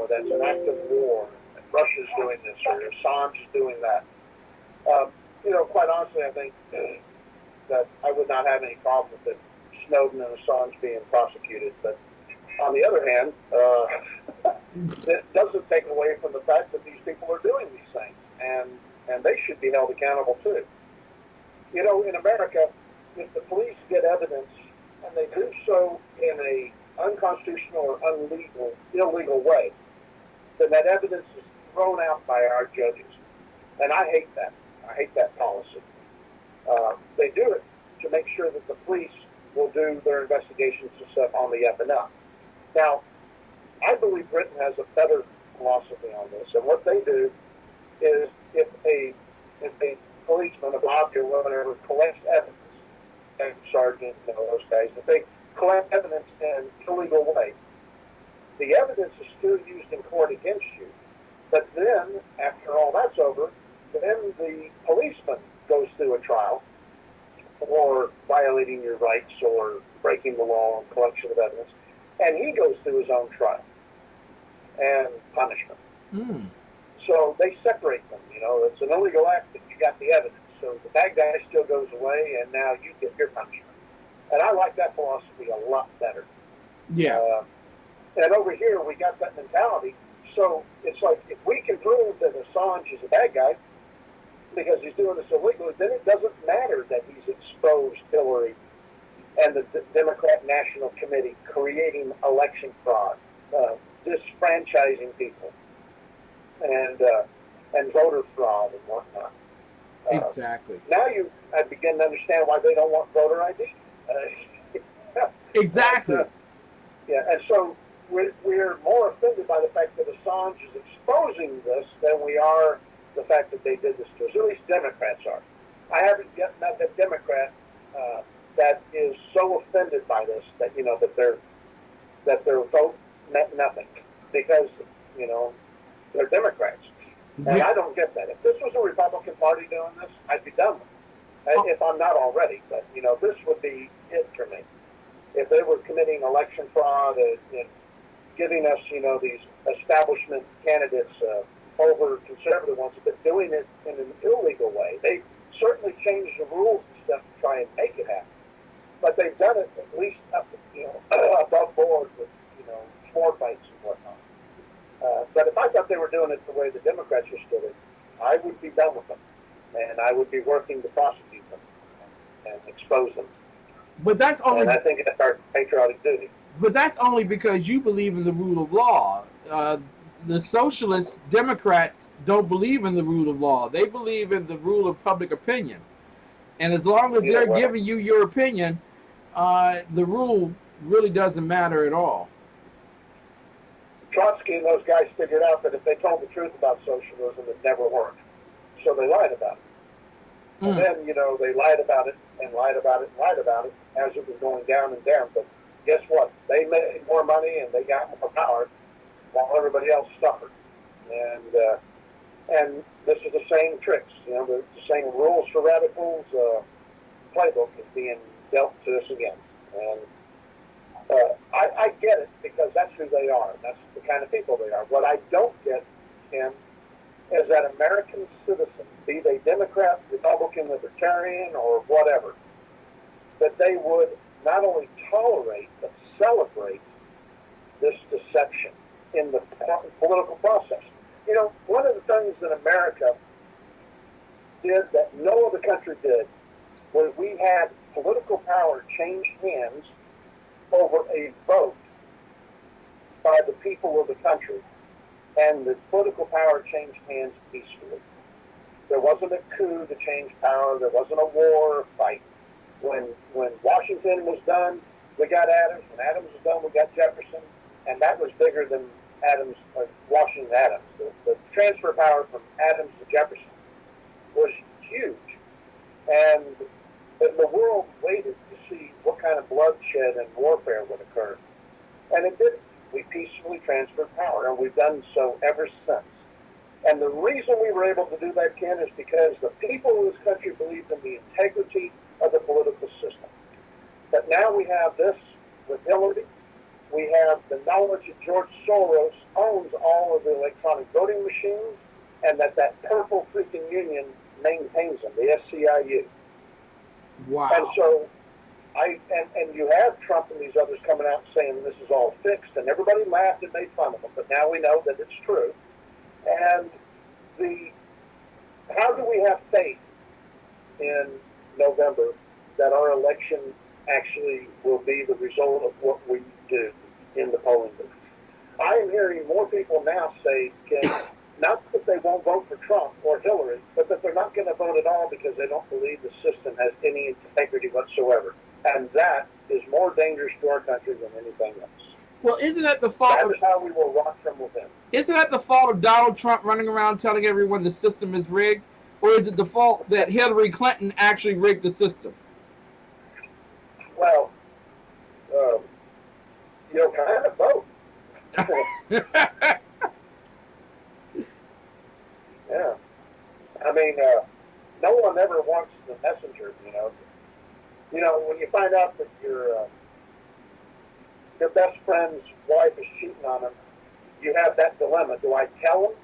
that's an act of war, and Russia's doing this, or Assange is doing that. Quite honestly, I think that I would not have any problem with it, Snowden and Assange being prosecuted, but on the other hand, it doesn't take away from the fact that these people are doing these things, and they should be held accountable too. In America, if the police get evidence and they do so in a unconstitutional or illegal way, then that evidence is thrown out by our judges, and I hate that. I hate that policy. They do it to make sure that the police will do their investigations and stuff on the up and up. Now, I believe Britain has a better philosophy on this, and what they do is if a policeman, a bobby or whatever, collects evidence, and sergeant, those guys, if they collect evidence in an illegal way, the evidence is still used in court against you, but then, after all that's over, then the policeman goes through a trial for violating your rights or breaking the law and collection of evidence, and he goes through his own trial and punishment. So they separate them. It's an illegal act, but you got the evidence. So the bad guy still goes away, and now you get your punishment. And I like that philosophy a lot better. Yeah. And over here, we got that mentality. So it's like, if we can prove that Assange is a bad guy because he's doing this illegally, then it doesn't matter that he's exposed Hillary and the Democrat National Committee creating election fraud, disfranchising people, and voter fraud and whatnot. Exactly. Now I begin to understand why they don't want voter ID. Exactly. And so we're more offended by the fact that Assange is exposing this than we are the fact that they did this to us. At least Democrats are. I haven't yet met a Democrat that is so offended by this that that their vote meant nothing because they're Democrats. And I don't get that. If this was a Republican Party doing this, I'd be done with it. If I'm not already, but this would be it for me. If they were committing election fraud and giving us, these establishment candidates over conservative ones, but doing it in an illegal way, they certainly changed the rules and stuff to try and make it happen. But they've done it at least up, above board with, floor fights and whatnot. But if I thought they were doing it the way the Democrats just did it, I would be done with them, and I would be working to prosecute them and expose them. But that's only. And I think that's our patriotic duty. But that's only because you believe in the rule of law. The socialist Democrats don't believe in the rule of law. They believe in the rule of public opinion. And as long as they're giving you your opinion, the rule really doesn't matter at all. Trotsky and those guys figured out that if they told the truth about socialism, it never worked. So they lied about it. And then, they lied about it and lied about it and lied about it as it was going down and down. But guess what? They made more money and they got more power while everybody else suffered. And this is the same tricks, the same rules for radicals playbook is being dealt to us again. And I get it because that's who they are. That's the kind of people they are. What I don't get, Tim, is that American citizens, be they Democrat, Republican, Libertarian, or whatever, that they would not only tolerate but celebrate this deception in the political process. One of the things that America did that no other country did was we had political power change hands over a vote by the people of the country, and the political power changed hands peacefully. There wasn't a coup to change power. There wasn't a war or fight. When Washington was done, we got Adams. When Adams was done, we got Jefferson, and that was bigger than Washington Adams. The transfer of power from Adams to Jefferson was huge. And the world waited to see what kind of bloodshed and warfare would occur. And it didn't. We peacefully transferred power, and we've done so ever since. And the reason we were able to do that, Ken, is because the people of this country believed in the integrity of the political system. But now we have this with Hillary. We have the knowledge that George Soros owns all of the electronic voting machines, and that purple freaking union maintains them, the SCIU. Wow. And so, and you have Trump and these others coming out saying this is all fixed, and everybody laughed and made fun of them, but now we know that it's true. And how do we have faith in November that our election actually will be the result of what we do in the polling booth? I am hearing more people now say, not that they won't vote for Trump or Hillary, but that they're not going to vote at all because they don't believe the system has any integrity whatsoever. And that is more dangerous to our country than anything else. Well, isn't that the fault? That is how we will rot from within. Isn't that the fault of Donald Trump running around telling everyone the system is rigged? Or is it the fault that Hillary Clinton actually rigged the system? Well, kind of both. Yeah. I mean, no one ever wants the messenger, when you find out that your best friend's wife is cheating on him, you have that dilemma. Do I tell him,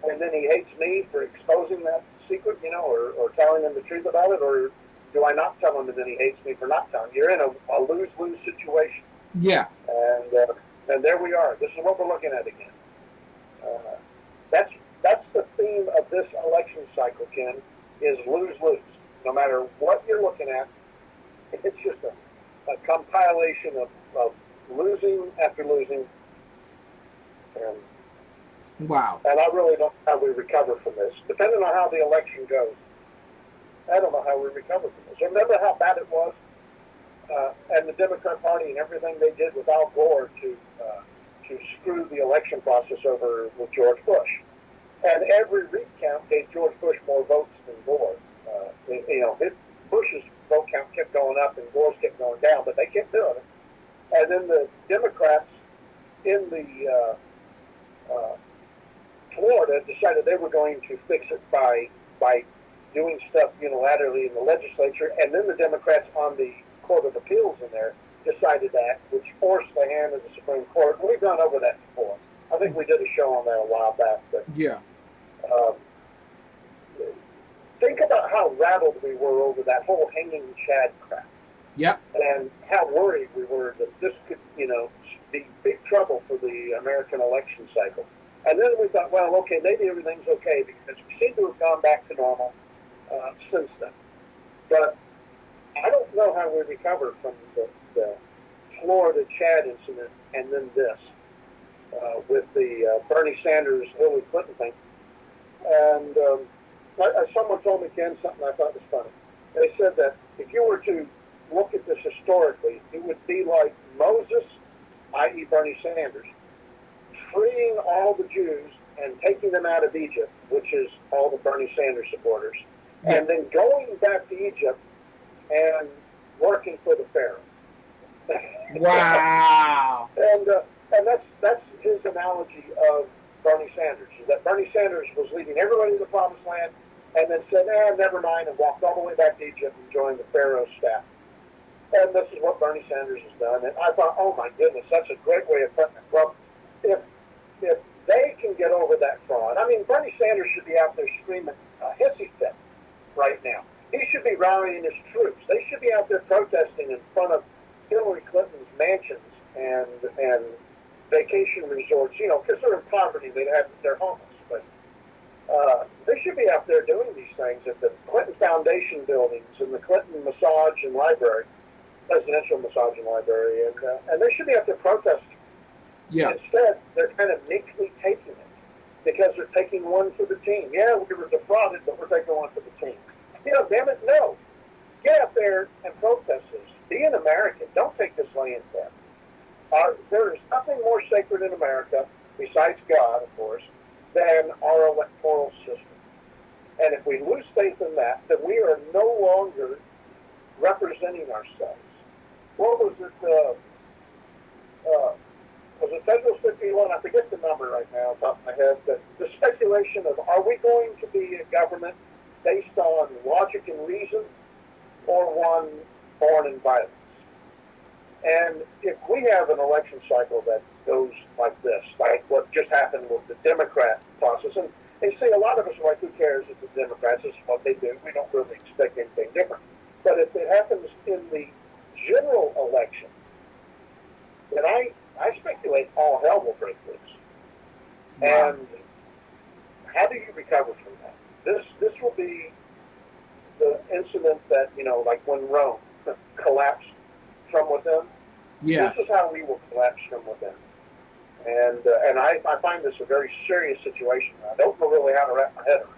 and then he hates me for exposing that secret, or telling him the truth about it, or do I not tell him and then he hates me for not telling him? You're in a lose-lose situation. Yeah. And there we are. This is what we're looking at again. That's the theme of this election cycle, Ken, is lose-lose. No matter what you're looking at, it's just a compilation of losing after losing. Wow. And I really don't know how we recover from this. Depending on how the election goes, I don't know how we recover from this. Remember how bad it was? And the Democrat Party and everything they did with Al Gore to screw the election process over with George Bush. And every recount gave George Bush more votes than Gore. Bush's vote count kept going up and Gore's kept going down, but they kept doing it. And then the Democrats in the Florida decided they were going to fix it by doing stuff unilaterally in the legislature, and then the Democrats on the Court of Appeals in there decided that, which forced the hand of the Supreme Court. We've gone over that before. I think we did a show on that a while back. But, yeah. Think about how rattled we were over that whole hanging Chad crap. Yep. And how worried we were that this could, be big trouble for the American election cycle. And then we thought, well, okay, maybe everything's okay because we seem to have gone back to normal since then. But I don't know how we recover from the Florida Chad incident and then this with the Bernie Sanders, Hillary Clinton thing. And someone told me, Ken, something I thought was funny. They said that if you were to look at this historically, it would be like Moses, i.e. Bernie Sanders, freeing all the Jews and taking them out of Egypt, which is all the Bernie Sanders supporters, and then going back to Egypt and working for the Pharaoh. Wow. And that's his analogy of Bernie Sanders, is that Bernie Sanders was leading everybody to the Promised Land and then said, never mind, and walked all the way back to Egypt and joined the Pharaoh's staff. And this is what Bernie Sanders has done. And I thought, oh my goodness, that's a great way of putting it. Well, if they can get over that fraud, I mean, Bernie Sanders should be out there screaming a hissy fit right now. He should be rallying his troops. They should be out there protesting in front of Hillary Clinton's mansions and vacation resorts, because they're in poverty, they're homeless. But they should be out there doing these things at the Clinton Foundation buildings and the Clinton Massage and Library, Presidential Massage and Library, and they should be out there protesting. Yeah. Instead, they're kind of meekly taking it because they're taking one for the team. Yeah, we were defrauded, but we're taking one for the team. Damn it, no. Get out there and protest this. Be an American. Don't take this land down. There is nothing more sacred in America besides God, of course, than our electoral system. And if we lose faith in that, then we are no longer representing ourselves. What was it? Was it Federal 51? I forget the number right now off the top of my head, but the speculation of, are we going to be a government based on logic and reason, or one born in violence? And if we have an election cycle that goes like this, like what just happened with the Democrat process, and they say a lot of us are like, who cares if the Democrats, this is what they do, we don't really expect anything different. But if it happens in the general election, then I speculate all hell will break loose. Wow. And how do you recover from that? This will be the incident that, like when Rome collapsed from within. Yes. This is how we will collapse from within. And I find this a very serious situation. I don't know really how to wrap my head around it.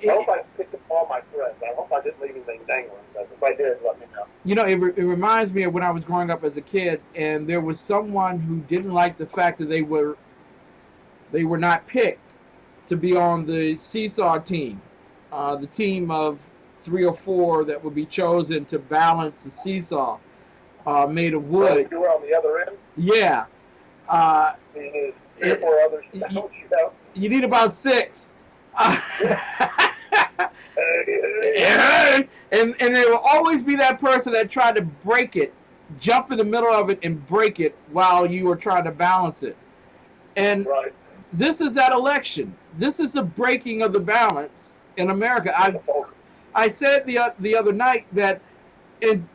I hope I picked up all my threads. I hope I didn't leave anything dangling. But if I did, let me know. It reminds me of when I was growing up as a kid, and there was someone who didn't like the fact that they were not picked to be on the seesaw team, the team of 3 or 4 that would be chosen to balance the seesaw, made of wood. You were on the other end? Yeah. You need 3 or 4 others to help you out. You need about 6. And there will always be that person that tried to break it, jump in the middle of it and break it while you were trying to balance it. And this is that election. This is the breaking of the balance in America. I said the other night that in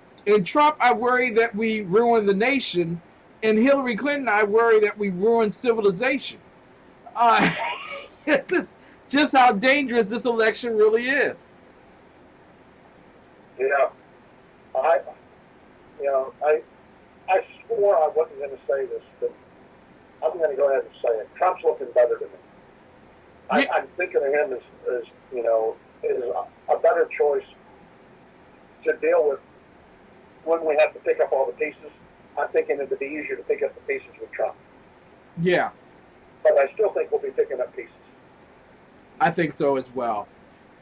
Trump, I worry that we ruin the nation. In Hillary Clinton, I worry that we ruin civilization. This is just how dangerous this election really is. Yeah, I swore I wasn't going to say this, but I'm going to go ahead and say it. Trump's looking better to me. I'm thinking of him as a better choice to deal with when we have to pick up all the pieces. I'm thinking it would be easier to pick up the pieces with Trump. Yeah. But I still think we'll be picking up pieces. I think so as well.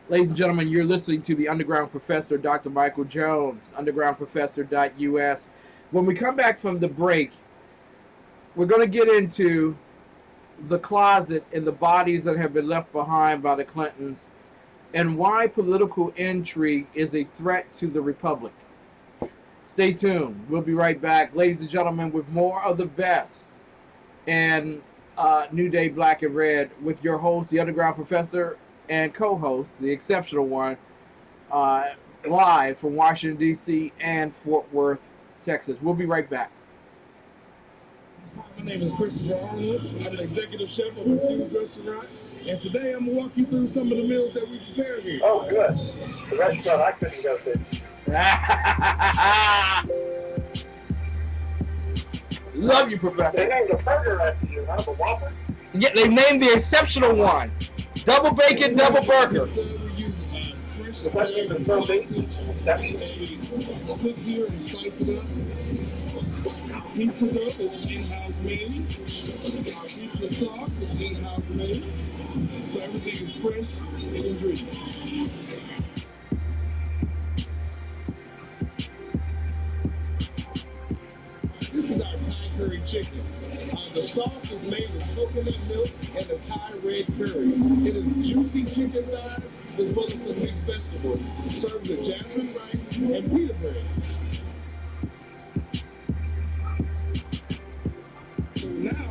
Ladies and gentlemen, you're listening to the Underground Professor, Dr. Michael Jones, undergroundprofessor.us. When we come back from the break, we're going to get into the closet and the bodies that have been left behind by the Clintons and why political intrigue is a threat to the Republic. Stay tuned. We'll be right back, ladies and gentlemen, with more of the best and New Day Black and Red with your host, the Underground Professor, and co-host, the exceptional one, live from Washington, D.C. and Fort Worth, Texas. We'll be right back. My name is Christopher Arnold. I'm an executive chef of a Fuse restaurant, and today I'm going to walk you through some of the meals that we prepare here. Oh, good. The restaurant I couldn't go to. Love you, Professor. They named a burger after you, huh? The Whopper? Yeah, they named the exceptional one. Double bacon, double burger. Cook here and slice it up. Pizza dough is an in-house made. Our pizza sauce is in-house made. So everything is fresh and ingredients. This is our Thai curry chicken. The sauce is made with coconut milk and a Thai red curry. It is juicy chicken thighs as well as some mixed vegetables. Served with jasmine rice and pita bread. So now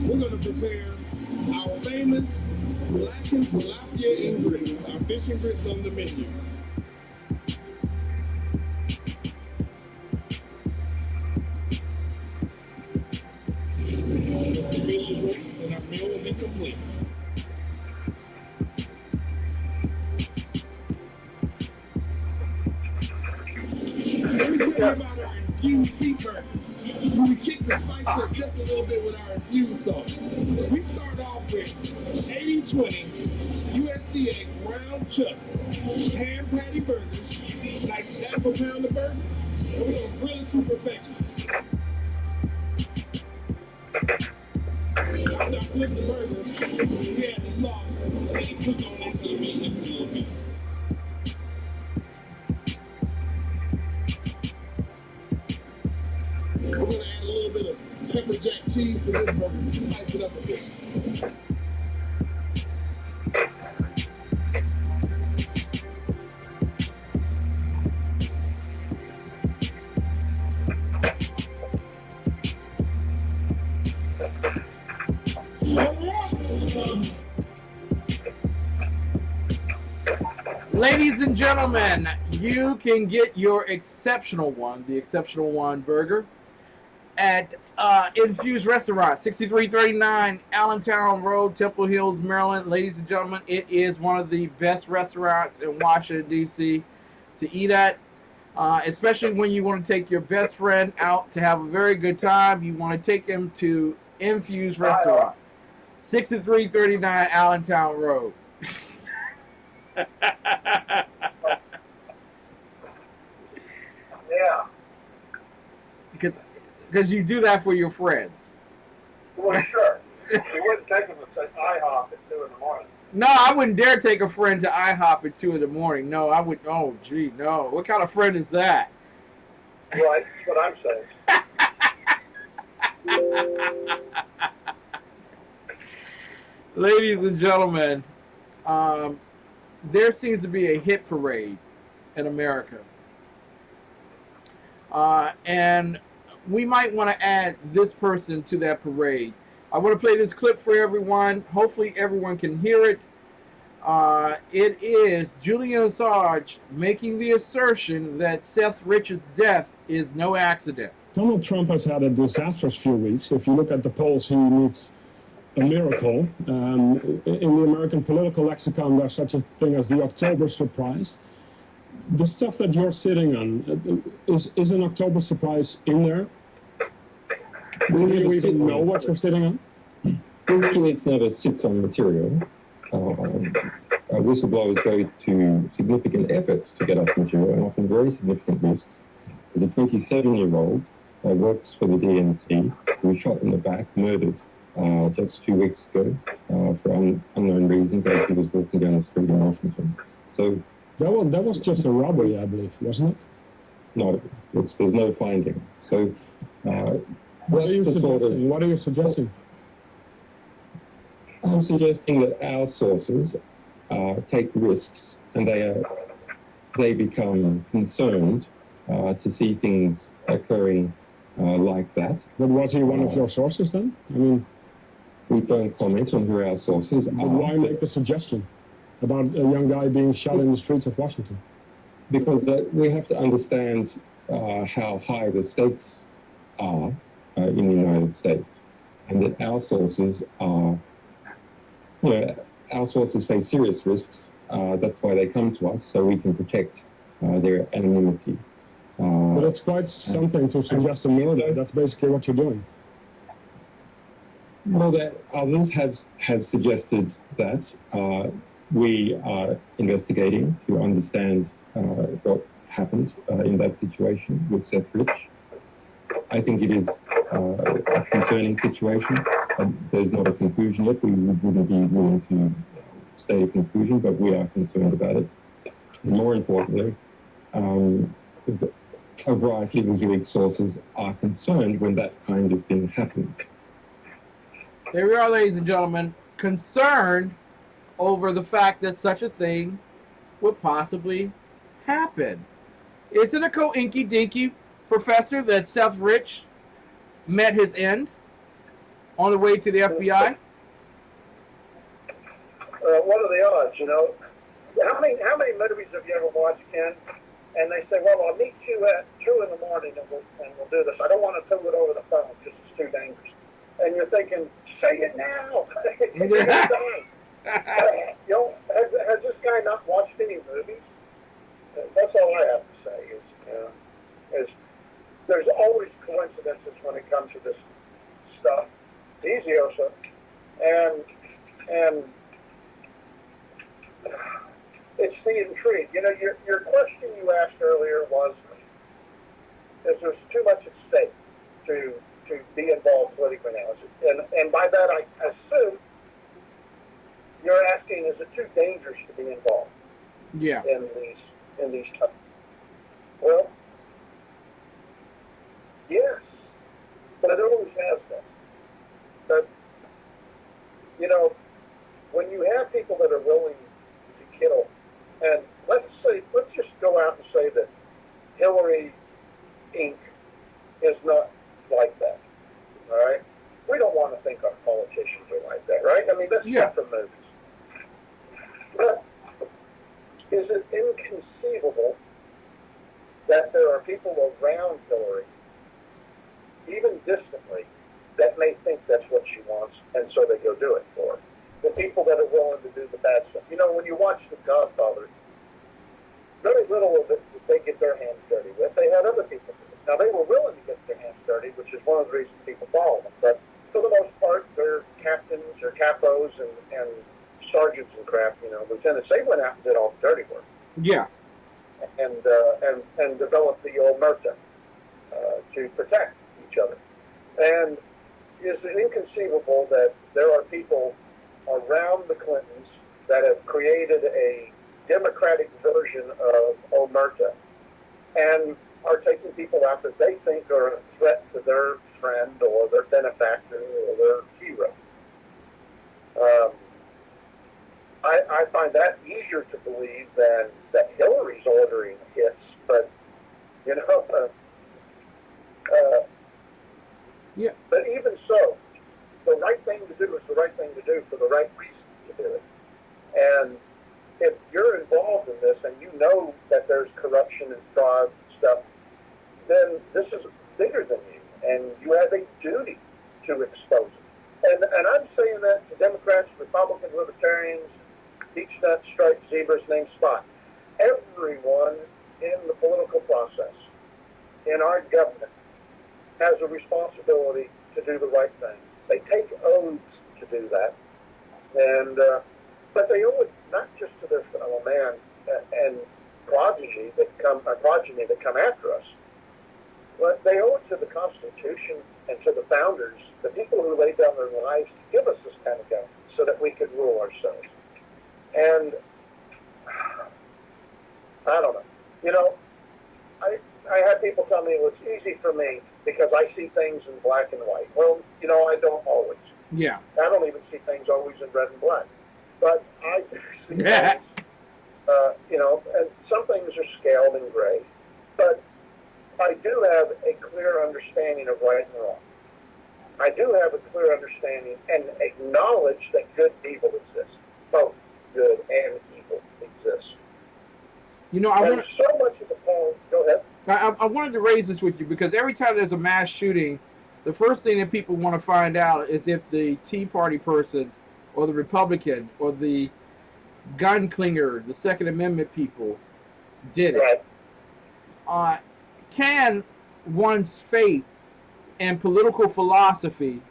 we're going to prepare our famous blackened tilapia and grits, our fish and grits on the menu. And our meal will be complete. Let me tell you about our infused beef burger. We kick the spice up just a little bit with our infused sauce. We start off with 80-20 USDA ground chuck ham patty burgers, like half a pound of burger, and we're going to grill it to perfection. After I flipped the burger, we had the sauce, and then it took on into the meat just a little bit. We're going to add a little bit of pepper jack cheese to this burger, spice it up a bit. Ladies and gentlemen, you can get your exceptional one, the exceptional one burger, at Infused Restaurant, 6339 Allentown Road, Temple Hills, Maryland. Ladies and gentlemen, it is one of the best restaurants in Washington, D.C. to eat at, especially when you want to take your best friend out to have a very good time. You want to take him to Infused Restaurant, 6339 Allentown Road. Yeah. Because you do that for your friends. Well, sure. You wouldn't take them to IHOP at 2 in the morning. No, I wouldn't dare take a friend to IHOP at 2 in the morning. No, I would. Oh, gee, no. What kind of friend is that? Right, that's what I'm saying. Ladies and gentlemen, there seems to be a hit parade in America. And we might want to add this person to that parade. I want to play this clip for everyone. Hopefully everyone can hear it. It is Julian Assange making the assertion that Seth Rich's death is no accident. Donald Trump has had a disastrous few weeks. If you look at the polls, he needs a miracle. In the American political lexicon, there's such a thing as the October surprise. The stuff that you're sitting on, is an October surprise in there? Do you even know what you're sitting on? WikiLeaks never sits on material. Whistleblowers go to significant efforts to get us material, and often very significant risks. There's a 27-year-old who works for the DNC who was shot in the back, murdered just 2 weeks ago for unknown reasons as he was walking down the street in Washington. So that was just a robbery, I believe, wasn't it? No, there's no finding. So what are you suggesting? I'm suggesting that our sources take risks, and they become concerned to see things occurring like that. But was he one of your sources then? I mean, we don't comment on who our sources are. But why make the suggestion about a young guy being shot in the streets of Washington? Because we have to understand how high the stakes are in the United States, and that our sources are, our sources face serious risks. That's why they come to us, so we can protect their anonymity. But it's quite something to suggest a murder. That's basically what you're doing. Well, that others have suggested that. We are investigating to understand what happened in that situation with Seth Rich. I think it is a concerning situation. There's not a conclusion yet. We wouldn't be willing to state a conclusion, but we are concerned about it. And more importantly, a variety of WikiLeaks sources are concerned when that kind of thing happens. There we are, ladies and gentlemen, concerned over the fact that such a thing would possibly happen. Is it a co-inky-dinky, Professor, that Seth Rich met his end on the way to the FBI? What are the odds, How many movies have you ever watched, Ken? And they say, well, I'll meet you at 2 in the morning and we'll do this. I don't want to do it over the phone because it's too dangerous. And you're thinking, say it now. Has this guy not watched any movies? That's all I have to say is there's always coincidences when it comes to this stuff. Easy, Osa. And it's the intrigue. Your question you asked earlier was, is there's too much at stake to to be involved politically now. And by that I assume you're asking, is it too dangerous to be involved? Yeah. In these times. Well, yes, but it always has been. But when you have people that are willing to kill, and let's just go out and say that Hillary Inc. is not like that. All right, we don't want to think our politicians are like that, right? I mean, that's stuff from movies. But is it inconceivable that there are people around Hillary, even distantly, that may think that's what she wants, and so they go do it for her? The people that are willing to do the bad stuff. When you watch The Godfather, very little of it did they get their hands dirty with. They had other people do it. Now, they were willing to get their hands dirty, which is one of the reasons people follow them. But for the most part, they're captains or capos and sergeants and crap, lieutenants. They went out and did all the dirty work. Yeah. And developed the omerta to protect each other. And is it inconceivable that there are people around the Clintons that have created a democratic version of omerta and are taking people out that they think are a threat to their friend or their benefactor or their hero? I find that easier to believe than that Hillary's ordering hits, but yeah. But even so, the right thing to do is the right thing to do for the right reason to do it. And if you're involved in this and you know that there's corruption and fraud and stuff, then this is bigger than you, and you have a duty to expose it. And I'm saying that to Democrats, Republicans, Libertarians, beach nuts, striped zebras, named Spot. Everyone in the political process, in our government, has a responsibility to do the right thing. They take oaths to do that, and but they owe it not just to their fellow man and progeny that come after us, but they owe it to the Constitution and to the founders, the people who laid down their lives to give us this kind of government so that we could rule ourselves. And I don't know. I had people tell me, well, it's easy for me because I see things in black and white. Well, I don't always. Yeah. I don't even see things always in red and black. But I do see things, and some things are scaled in gray. But I do have a clear understanding of right and wrong. I do have a clear understanding and acknowledge that good and evil exists. Both good and evil exists. So much of the poem. Go ahead. I wanted to raise this with you because every time there's a mass shooting, the first thing that people want to find out is if the Tea Party person or the Republican or the gun clinger, the Second Amendment people did it. Right. Can one's faith and political philosophy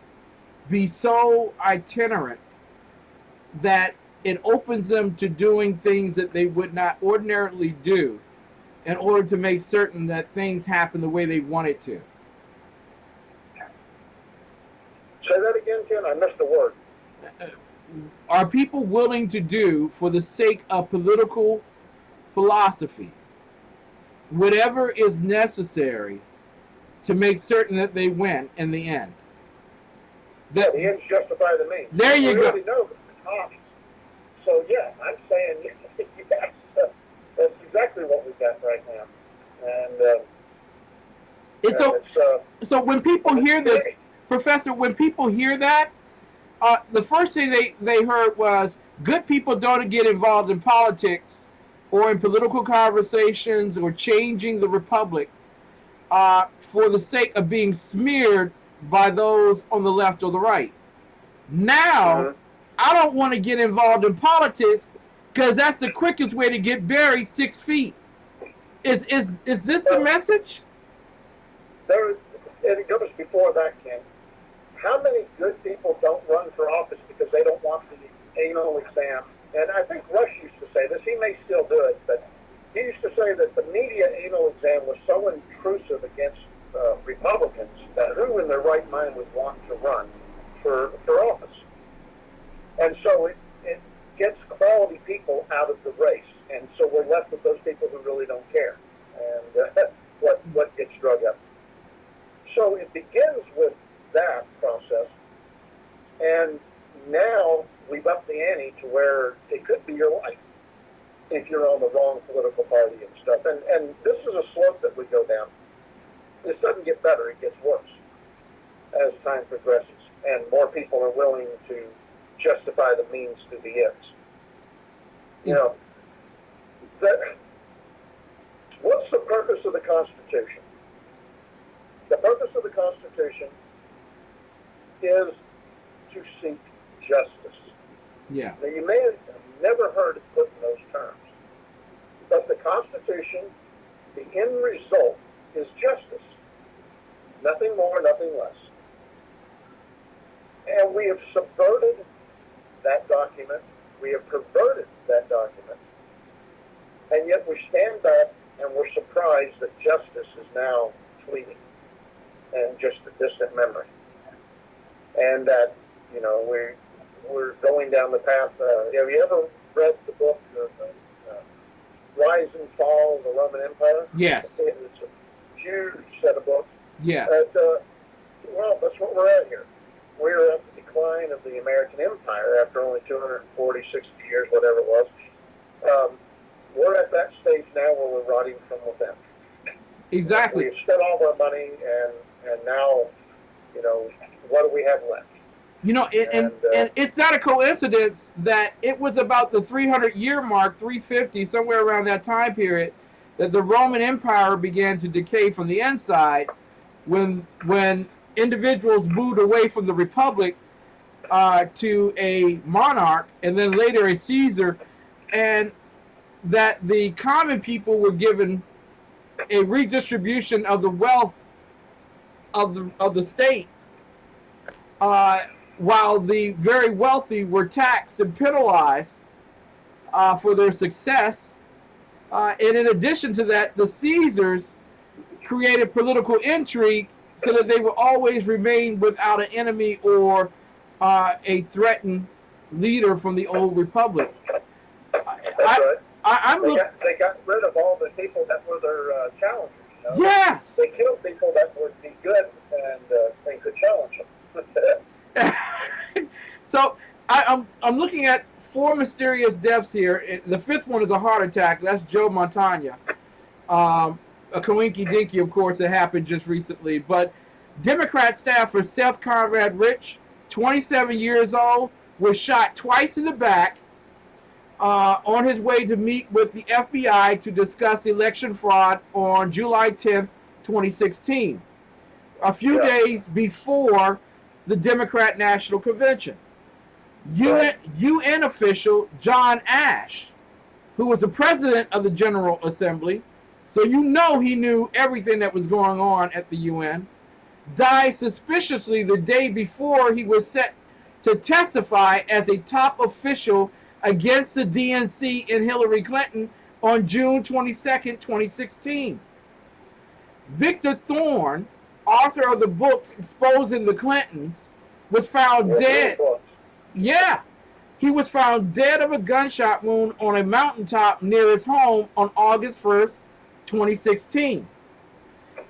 be so itinerant that it opens them to doing things that they would not ordinarily do in order to make certain that things happen the way they want it to? Say that again, Ken. I missed a word. Are people willing to do, for the sake of political philosophy, whatever is necessary to make certain that they win in the end? The ends justify the means. There you go. Really know the costs. So yeah, I'm saying yes, that's exactly what we've got right now. And so when people hear this, Professor, when people hear that, the first thing they heard was good people don't get involved in politics or in political conversations or changing the republic for the sake of being smeared by those on the left or the right. Now, I don't want to get involved in politics because that's the quickest way to get buried 6 feet. Is this the message? It goes before that, Ken. How many good people don't run for office because they don't want the anal exam? And I think Rush used to say this. He may still do it, but he used to say that the media anal exam was so intrusive against Republicans that who in their right mind And so it gets quality people out of the race. And so we're left with those people who really don't care and what gets drug up. So it begins with that process. And now we've upped the ante to where it could be your life if you're on the wrong political party and stuff. And this is a slope that we go down. This doesn't get better, it gets worse as time progresses. And more people are willing to justify the means to the ends. You know, what's the purpose of the Constitution? The purpose of the Constitution is to seek justice. Yeah. Now, you may have never heard it put in those terms, but the Constitution, the end result is justice. Nothing more, nothing less. And we have subverted that document. We have perverted that document. And yet we stand back and we're surprised that justice is now fleeting and just a distant memory. And that, you know, we're going down the path. Have you ever read the book, Rise and Fall of the Roman Empire? Yes. It's a huge set of books. Yes. Well, that's what we're at here. We're at the decline of the American Empire after only 240, 60 years, whatever it was. We're at that stage now where we're rotting from within. Exactly. We've spent all of our money, and now, you know, what do we have left? You know, and it's not a coincidence that it was about the 300-year mark, 350, somewhere around that time period, that the Roman Empire began to decay from the inside when individuals moved away from the Republic to a monarch and then later a Caesar, and that the common people were given a redistribution of the wealth of the state, while the very wealthy were taxed and penalized for their success. And in addition to that, the Caesars created political intrigue so that they would always remain without an enemy or a threatened leader from the old republic. They got rid of all the people that were their challengers. You know? Yes. They killed people that would be good and could challenge them. So I'm looking at 4 mysterious deaths here. The 5th one is a heart attack. That's Joe Montano. A coinky dinky, of course, that happened just recently. But Democrat staffer Seth Rich, 27 years old, was shot twice in the back on his way to meet with the FBI to discuss election fraud on July 10th, 2016, a few days before the Democrat National Convention. UN official John Ashe, who was the president of the General Assembly, so you know he knew everything that was going on at the UN, died suspiciously the day before he was set to testify as a top official against the DNC and Hillary Clinton on June 22nd, 2016. Victor Thorn, author of the books exposing the Clintons, was found dead. Yeah, he was found dead of a gunshot wound on a mountaintop near his home on August 1st, 2016.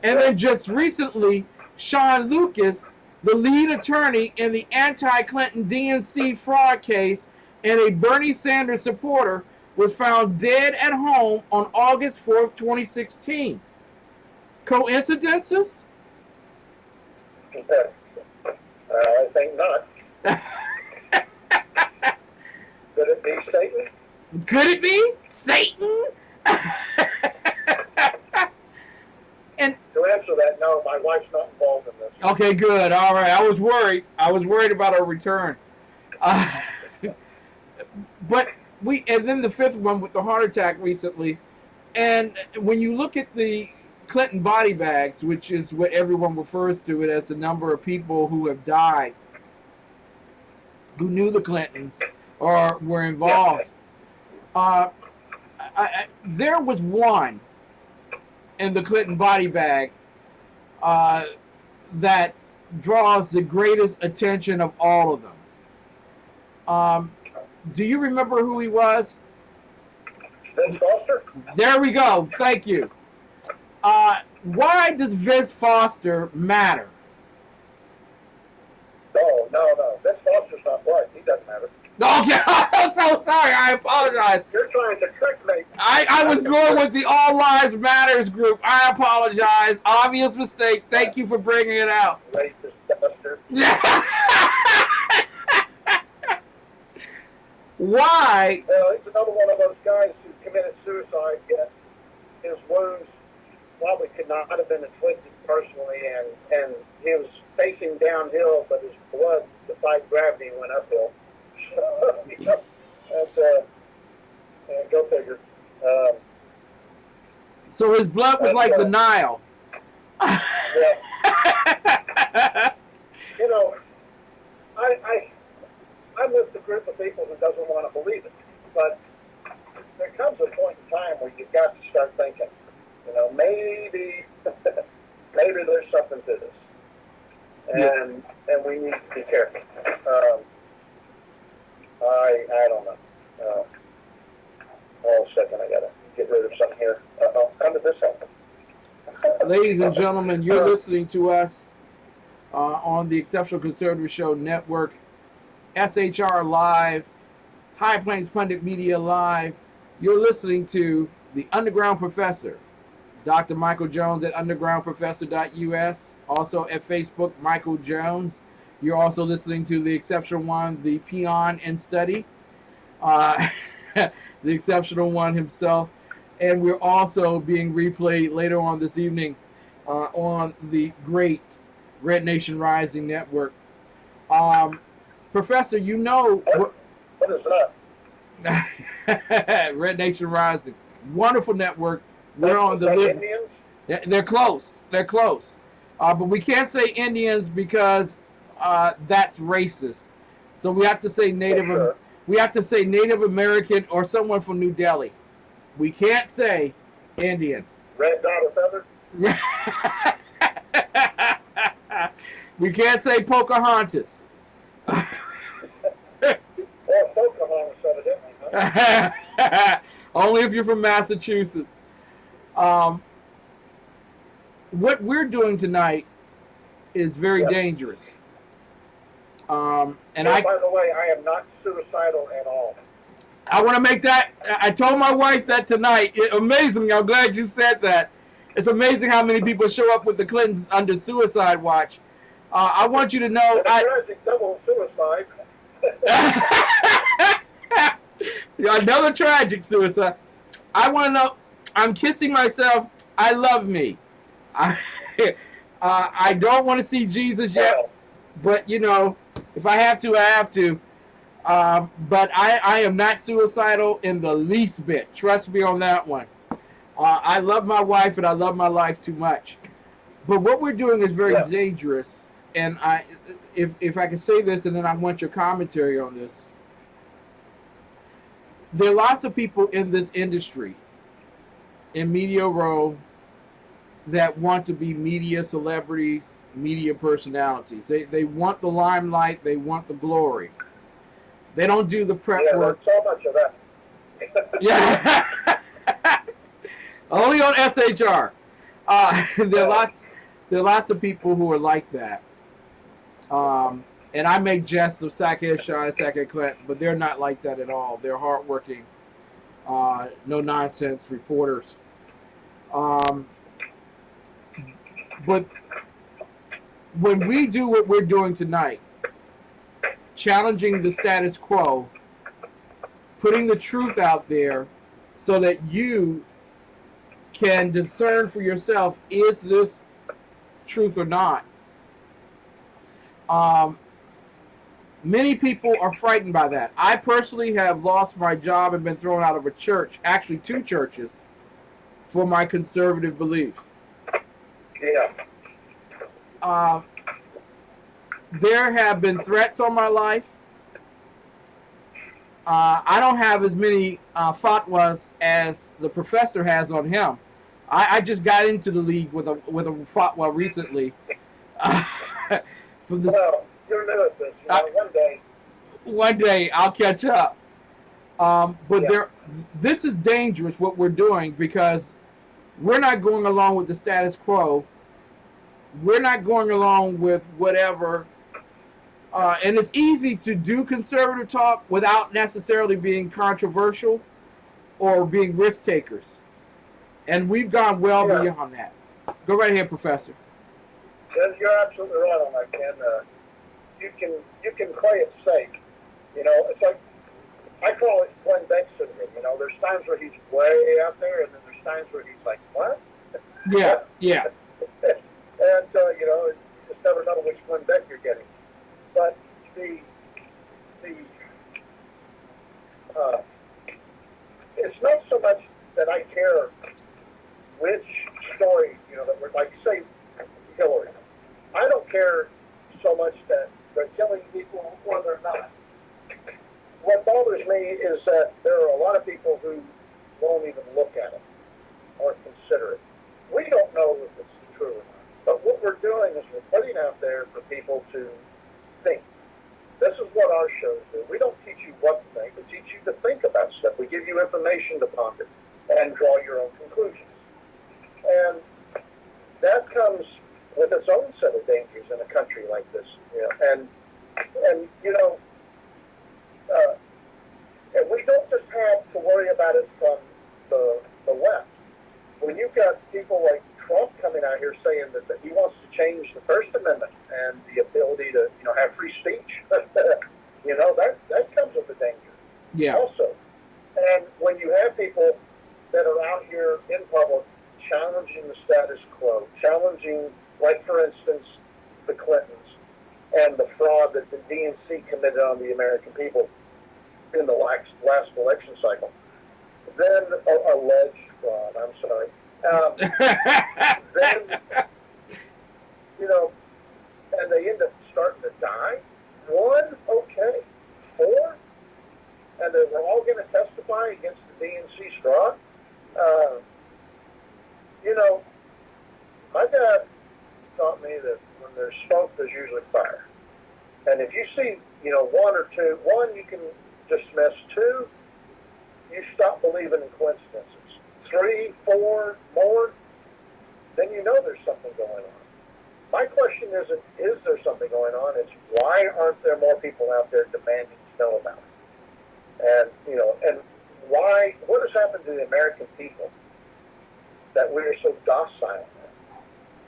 And then just recently, Shawn Lucas, the lead attorney in the anti-Clinton DNC fraud case and a Bernie Sanders supporter, was found dead at home on August 4th, 2016. Coincidences? I think not. Could it be Satan? Could it be Satan? And to answer that, no, my wife's not involved in this. Okay, good. All right. I was worried about her return. But and then the 5th one with the heart attack recently. And when you look at the Clinton body bags, which is what everyone refers to it as, the number of people who have died, who knew the Clintons or were involved. There was one in the Clinton body bag that draws the greatest attention of all of them. Do you remember who he was? Vince Foster? There we go. Thank you. Why does Vince Foster matter? No. Vince Foster's not white. He doesn't matter. Okay, I'm so sorry. I apologize. You're trying to trick me. I was going with the All Lives Matters group. I apologize. Obvious mistake. Thank you for bringing it out. Racist bastard. Why? He's another one of those guys who committed suicide, yet his wounds probably could not have been inflicted personally, and he was facing downhill, but his blood defied gravity and went uphill. Go figure. So his blood was like the Nile. Yeah. You know, I'm with the group of people who doesn't want to believe it, but there comes a point in time where you've got to start thinking, you know, maybe there's something to this, and we need to be careful. I don't know. Hold on a second, I gotta get rid of something here. How did this happen? Ladies and gentlemen, you're listening to us on the Exceptional Conservative Show Network, SHR Live, High Plains Pundit Media Live. You're listening to the Underground Professor, Dr. Michael Jones at undergroundprofessor.us, also at Facebook, Michael Jones. You're also listening to the Exceptional One, the Peon in Study, the Exceptional One himself. And we're also being replayed later on this evening on the great Red Nation Rising Network. Professor, you know... What is that? Red Nation Rising. Wonderful network. We're on the... Indians? They're close. They're close. But we can't say Indians because that's racist. So we have to say Native... We have to say Native American or someone from New Delhi. We can't say Indian. Red dot or feather? We can't say Pocahontas. Well, Pocahontas evidently, huh? Only if you're from Massachusetts. What we're doing tonight is very dangerous. And by the way, I am not suicidal at all. I want to make that. I told my wife that tonight. Amazing. I'm glad you said that. It's amazing how many people show up with the Clintons under suicide watch. I want you to know. Tragic double suicide. Another tragic suicide. I want to know. I'm kissing myself. I love me. I don't want to see Jesus yet, but you know, if I have to, I have to. But I am not suicidal in the least bit. Trust me on that one. I love my wife and I love my life too much. But what we're doing is very dangerous. And if I can say this, and then I want your commentary on this. There are lots of people in this industry, in Media Row, that want to be media celebrities, media personalities. They want the limelight. They want the glory. They don't do the prep work. So much of that. Yeah. Only on SHR. There are lots of people who are like that. And I make jests of Sackhead Shawn and Sackhead Clinton, but they're not like that at all. They're hardworking, no nonsense reporters. But when we do what we're doing tonight, challenging the status quo, putting the truth out there so that you can discern for yourself, is this truth or not? Many people are frightened by that. I personally have lost my job and been thrown out of a church, actually 2 churches, for my conservative beliefs. Yeah. There have been threats on my life. I don't have as many fatwas as the professor has on him. I just got into the league with a fatwa recently. Well, you're new at this. One day One day I'll catch up. But this is dangerous what we're doing because we're not going along with the status quo. We're not going along with whatever. And it's easy to do conservative talk without necessarily being controversial or being risk takers. And we've gone well beyond that. Go right ahead, Professor. You're absolutely right on that, Ken. You can play it safe. You know, it's like, I call it Glenn Beck syndrome. You know, there's times where he's way out there, and then there's times where he's like, what? Yeah, yeah. And, you know, you just never know which Glenn Beck you're getting. But it's not so much that I care which story, you know, that we're, like, say, Hillary. I don't care so much that they're killing people or they're not. What bothers me is that there are a lot of people who won't even look at it or consider it. We don't know if it's true or not. But what we're doing is we're putting out there for people to think. This is what our shows do. We don't teach you what to think. We teach you to think about stuff. We give you information to ponder and draw your own conclusions. And that comes with its own set of dangers in a country like this. You know, and you know, and we don't just have to worry about it from the left. When you've got people like Trump coming out here saying that he wants to change the First Amendment and the ability to, you know, have free speech, you know, that comes with a danger. Yeah. Also, and when you have people that are out here in public challenging the status quo, challenging, like for instance, the Clintons and the fraud that the DNC committed on the American people in the last election cycle, then alleged fraud, I'm sorry. Then, you know, and they end up starting to die. 1, okay. 4, and they were all going to testify against the DNC fraud. You know, my dad taught me that when there's smoke, there's usually fire. And if you see, you know, 1 or 2, 1 you can dismiss, 2 you stop believing in coincidences. 3, 4 more, then you know there's something going on. My question isn't, is there something going on? It's why aren't there more people out there demanding to know about it? And, you know, and why, what has happened to the American people that we are so docile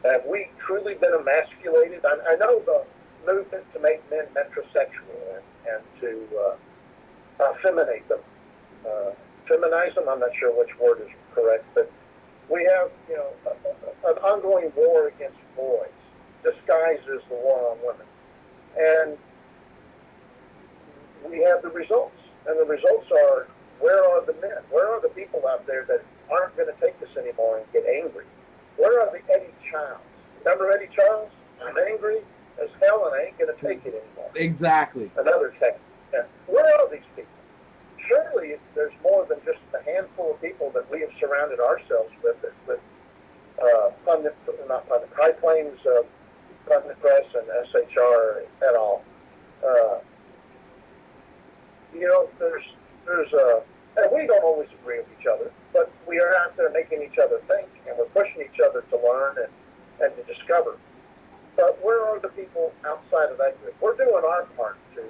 now? Have we truly been emasculated? I know the movement to make men metrosexual and to feminate them, feminize them, I'm not sure which word is correct, but we have, you know, an ongoing war against boys, disguised as the war on women. And we have the results. And the results are, where are the men? Where are the people out there that aren't going to take this anymore and get angry? Where are the Eddie Childs? Remember Eddie Childs? I'm angry as hell and I ain't going to take it anymore. Exactly. Another text. Yeah. Where are these people? Surely there's more than just a handful of people that we have surrounded ourselves with High Plains, Pundit Press, and SHR et al. You know, there's and we don't always agree with each other, but we are out there making each other think, and we're pushing each other to learn and to discover. But where are the people outside of that group? We're doing our part to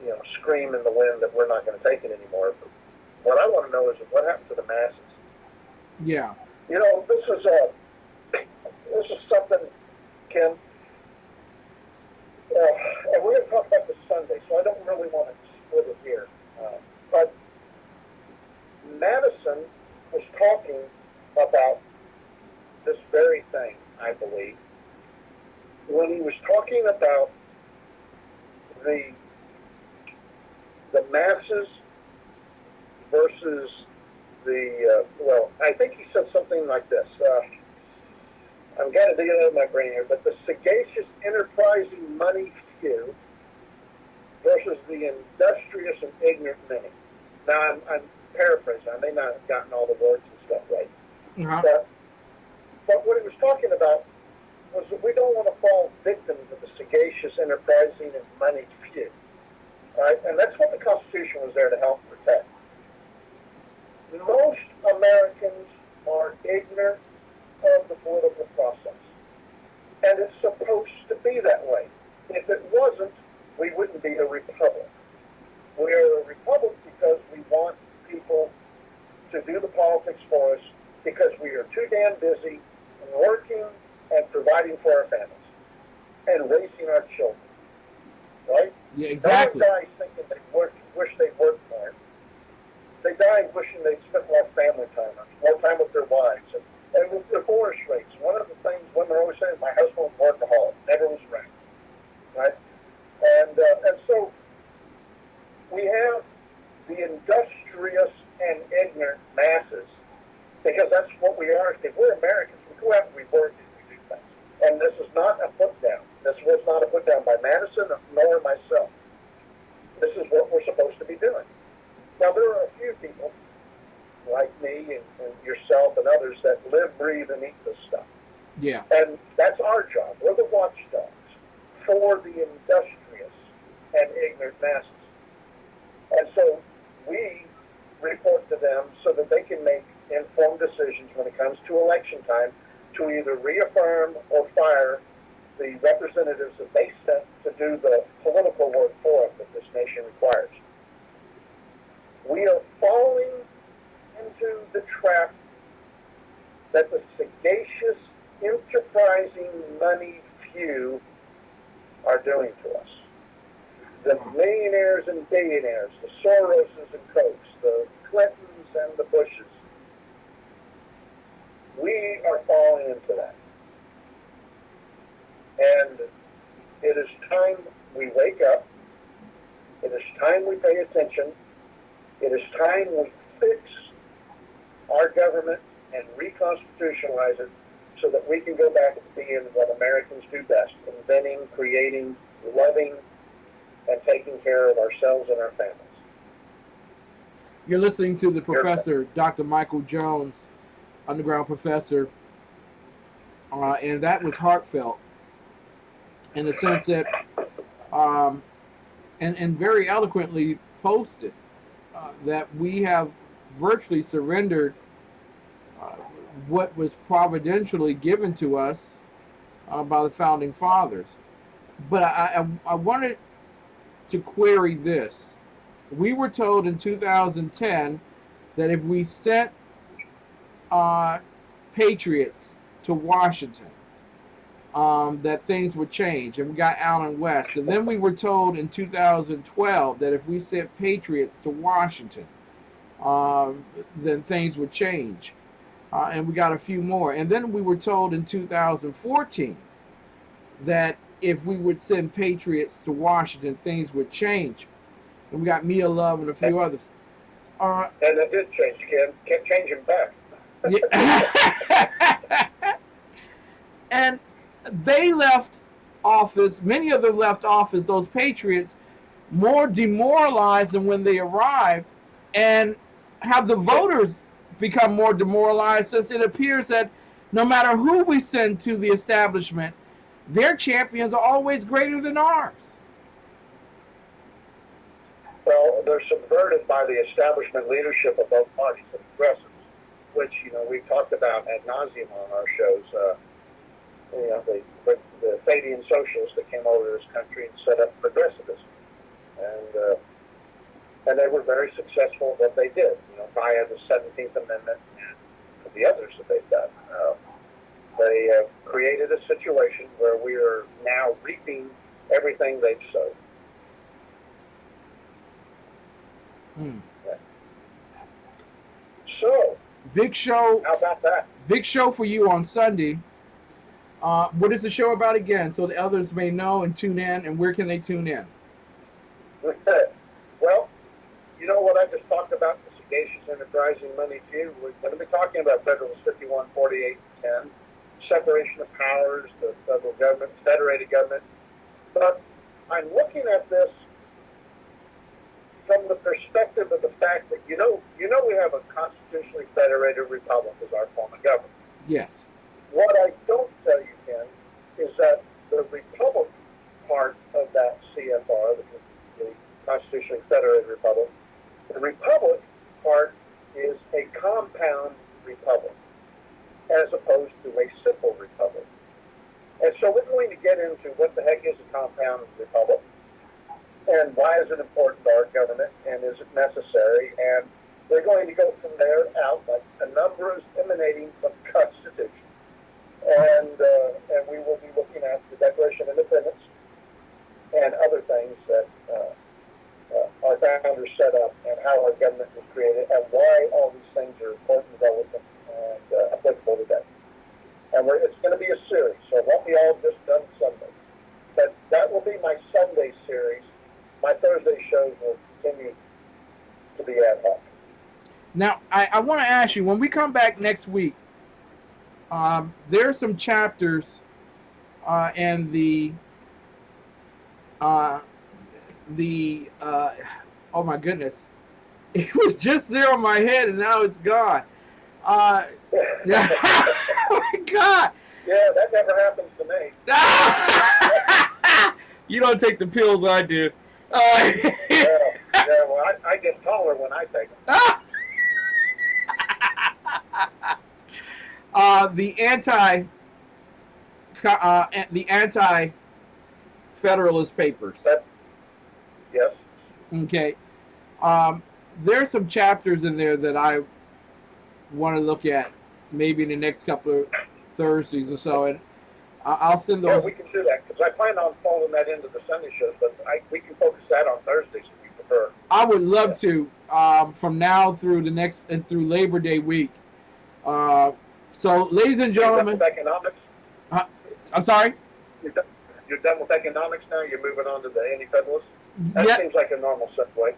you know, scream in the wind that we're not going to take it anymore. But what I want to know is what happened to the masses. Yeah. You know, this is something, Kim, and we're going to talk about this Sunday, so I don't really want to split it here. But Madison was talking about this very thing, I believe, when he was talking about the masses versus the, well, I think he said something like this. I'm going to dig it out of my brain here, but the sagacious, enterprising, money few versus the industrious and ignorant many. Now, I'm paraphrasing. I may not have gotten all the words and stuff right. Uh-huh. But what he was talking about was that we don't want to fall victim to the sagacious, enterprising, and money you. Right? And that's what the Constitution was there to help protect. Most Americans are ignorant of the political process. And it's supposed to be that way. If it wasn't, we wouldn't be a republic. We are a republic because we want people to do the politics for us because we are too damn busy working and providing for our families and raising our children. Right? Yeah, exactly. No one dies thinking they wish they'd worked more. They die wishing they'd spent more family time, more time with their wives. And with divorce rates, one of the things women always say is, my husband was an workaholic, never was around. Right? And so we have the industrious and ignorant masses, because that's what we are. If we're Americans, we go out and we work and we do things. And this is not a put down. This was not a put down by Madison nor myself. This is what we're supposed to be doing. Now, there are a few people like me and yourself and others that live, breathe, and eat this stuff. Yeah. And that's our job. We're the watchdogs for the industrious and ignorant masses. And so we report to them so that they can make informed decisions when it comes to election time to either reaffirm or fire the representatives that they sent to do the political work for us that this nation requires. We are falling into the trap that the sagacious, enterprising, money few are doing to us. The millionaires and billionaires, the Soroses and Kochs, the Clintons and the Bushes. We are falling into that. And it is time we wake up. It is time we pay attention. It is time we fix our government and reconstitutionalize it so that we can go back to being what Americans do best, inventing, creating, loving, and taking care of ourselves and our families. You're listening to the professor, Dr. Michael Jones, underground professor, and that was heartfelt in the sense that, and very eloquently posted, that we have virtually surrendered what was providentially given to us by the founding fathers. But I wanted to query this. We were told in 2010 that if we sent patriots to Washington, that things would change, and we got Allen West. And then we were told in 2012 that if we sent patriots to Washington, then things would change. And we got a few more. And then we were told in 2014 that if we would send patriots to Washington, things would change. And we got Mia Love and a few others. And it did change, Ken. Kept changing back. Yeah. And they left office, many of them left office, those patriots, more demoralized than when they arrived, and have the voters become more demoralized, since it appears that no matter who we send to the establishment, their champions are always greater than ours. Well, they're subverted by the establishment leadership of both parties, the progressives, which, we've talked about ad nauseum on our shows. The Fadian socialists that came over to this country and set up progressivism. And they were very successful at what they did, via the 17th Amendment and the others that they've done. They created a situation where we are now reaping everything they've sowed. Yeah. So, big show. How about that? Big show for you on Sunday. What is the show about again, so the others may know and tune in? And where can they tune in? Well, you know what I just talked about, the sagacious, enterprising money few? We're going to be talking about Federalist 51, 48, and 10, separation of powers, the federal government, federated government. But I'm looking at this from the perspective of the fact that, we have a constitutionally federated republic as our form of government. Yes. What I don't tell you, Ken, is that the republic part of that CFR, the officially federated republic. The republic part is a compound republic, as opposed to a simple republic. And so we're going to get into what the heck is a compound republic, and why is it important to our government, and is it necessary? And we're going to go from there out, like a number is emanating from the Constitution. And we will be looking at the Declaration of Independence and other things that our founders set up, and how our government was created, and why all these things are important, relevant, and applicable today. And it's going to be a series, so it won't be all just done Sunday. But that will be my Sunday series. My Thursday shows will continue to be ad hoc. Now, I want to ask you, when we come back next week, there are some chapters and oh my goodness, it was just there on my head and now it's gone. Oh my God. Yeah, that never happens to me. You don't take the pills, I do. Well, I get taller when I take them. The anti-federalist papers. Yes. Okay. There's some chapters in there that I want to look at, maybe in the next couple of Thursdays or so, and I'll send those. Yeah, we can do that, because I plan on folding that into the Sunday shows, but we can focus that on Thursdays if you prefer. I would love to, from now through the next and through Labor Day week. So, ladies and gentlemen, you're done with economics? I'm sorry? You're done with economics now? You're moving on to the anti-federalists? That seems like a normal segue.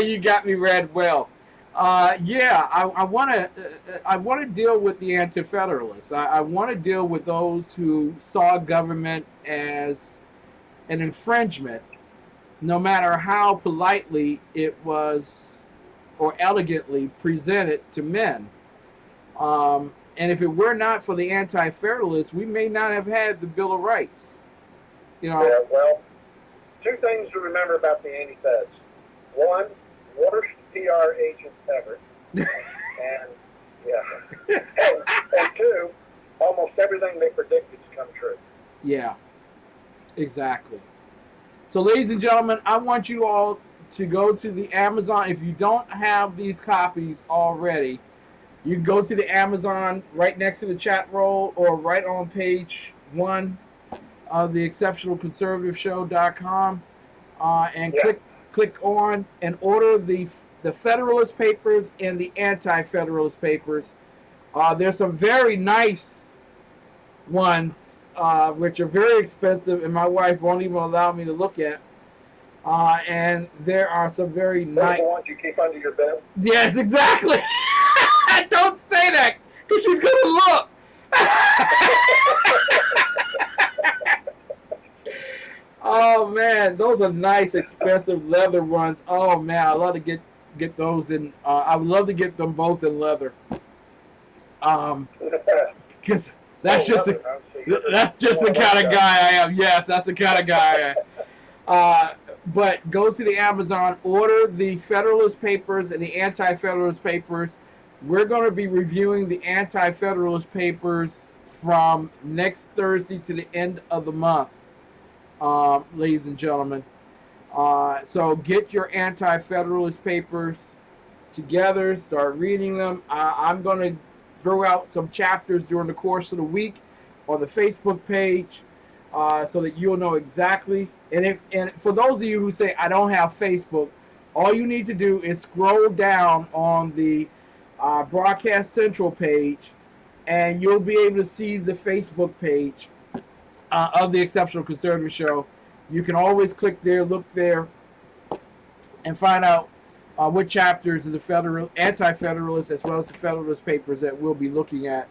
You got me read well. Yeah, I want to deal with the anti-federalists. I want to deal with those who saw government as an infringement, no matter how politely it was or elegantly presented to men. And if it were not for the anti-federalists, we may not have had the Bill of Rights. You know. Yeah, well, two things to remember about the anti-feds. One, worst PR agent ever. And two, almost everything they predicted has come true. Yeah, exactly. So, ladies and gentlemen, I want you all to go to the Amazon. If you don't have these copies already, you can go to the Amazon right next to the chat roll, or right on page 1 of the exceptionalconservativeshow.com, and click on and order the Federalist Papers and the Anti-Federalist Papers. There's some very nice ones, which are very expensive, and my wife won't even allow me to look at. And there are some very nice. The ones you keep under your bed? Yes, exactly. Don't say that, because she's going to look. Oh, man, those are nice, expensive leather ones. Oh, man, I love to get those in. I would love to get them both in leather. Because that's just the kind of guy I am. Yes, that's the kind of guy I am. But go to the Amazon, order the Federalist Papers and the Anti-Federalist Papers. We're going to be reviewing the Anti-Federalist Papers from next Thursday to the end of the month, ladies and gentlemen. So get your Anti-Federalist Papers together, start reading them. I'm going to throw out some chapters during the course of the week on the Facebook page, so that you'll know exactly. And for those of you who say, I don't have Facebook, all you need to do is scroll down on the Broadcast Central page, and you'll be able to see the Facebook page of the Exceptional Conservative Show. You can always click there, look there, and find out what chapters of the Anti-Federalist as well as the Federalist Papers that we'll be looking at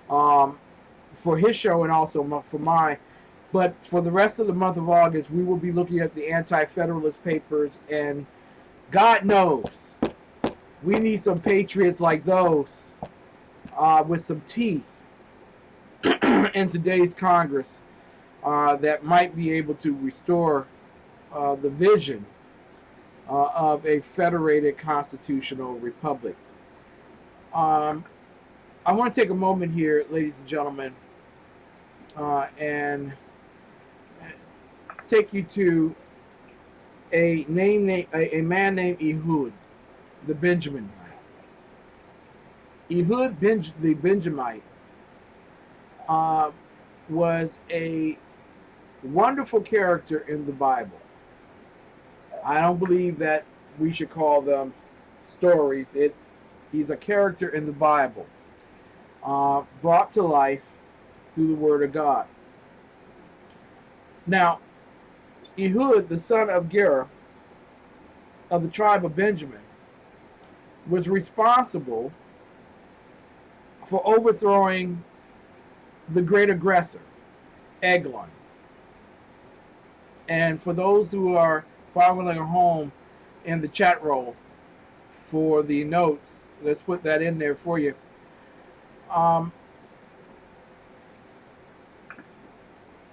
for his show and also for mine. But for the rest of the month of August, we will be looking at the Anti-Federalist Papers, and God knows we need some patriots like those with some teeth in today's Congress that might be able to restore the vision of a federated constitutional republic. I want to take a moment here, ladies and gentlemen, and take you to a man named Ehud, the Benjaminite. Ehud the Benjaminite was a wonderful character in the Bible. I don't believe that we should call them stories. He's a character in the Bible, brought to life through the Word of God. Now, Ehud, the son of Gera, of the tribe of Benjamin, was responsible for overthrowing the great aggressor, Eglon. And for those who are following at home in the chat roll for the notes, let's put that in there for you.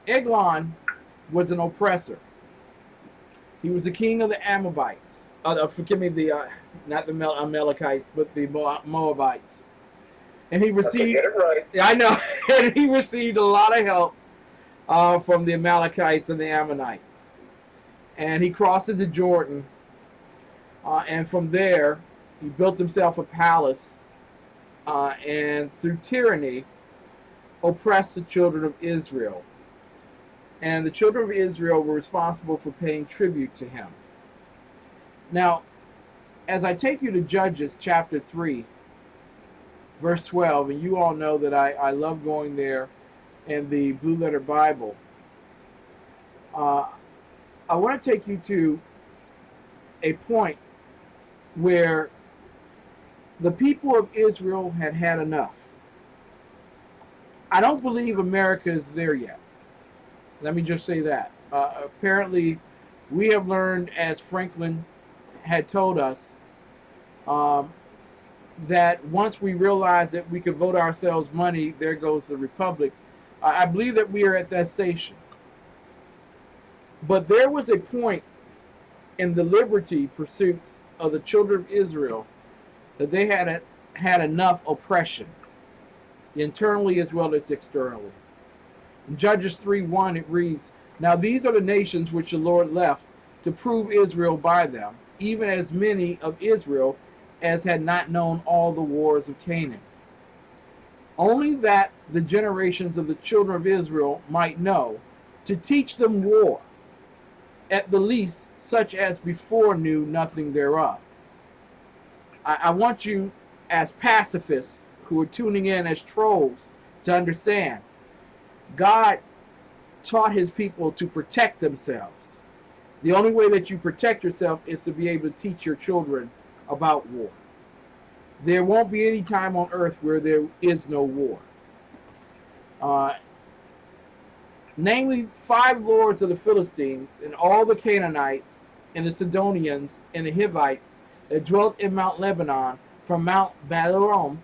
Eglon was an oppressor. He was the king of the Amorabites. Forgive me, not the Amalekites, but the Moabites. And he received, get it right. I know, and he received a lot of help from the Amalekites and the Ammonites. And he crossed into Jordan, and from there, he built himself a palace, and through tyranny, oppressed the children of Israel. And the children of Israel were responsible for paying tribute to him. Now, as I take you to Judges chapter 3, verse 12, and you all know that I love going there in the Blue Letter Bible, I want to take you to a point where the people of Israel had had enough. I don't believe America is there yet. Let me just say that. Apparently, we have learned, as Franklin had told us, that once we realize that we could vote ourselves money, there goes the republic. I believe that we are at that station. But there was a point in the liberty pursuits of the children of Israel that they had enough oppression, internally as well as externally. In Judges 3:1, it reads, "Now these are the nations which the Lord left to prove Israel by them, even as many of Israel as had not known all the wars of Canaan. Only that the generations of the children of Israel might know, to teach them war, at the least such as before knew nothing thereof." I want you, as pacifists who are tuning in as trolls, to understand God taught his people to protect themselves. The only way that you protect yourself is to be able to teach your children about war. There won't be any time on earth where there is no war. Namely, 5 lords of the Philistines, and all the Canaanites, and the Sidonians, and the Hivites that dwelt in Mount Lebanon, from Mount Balaam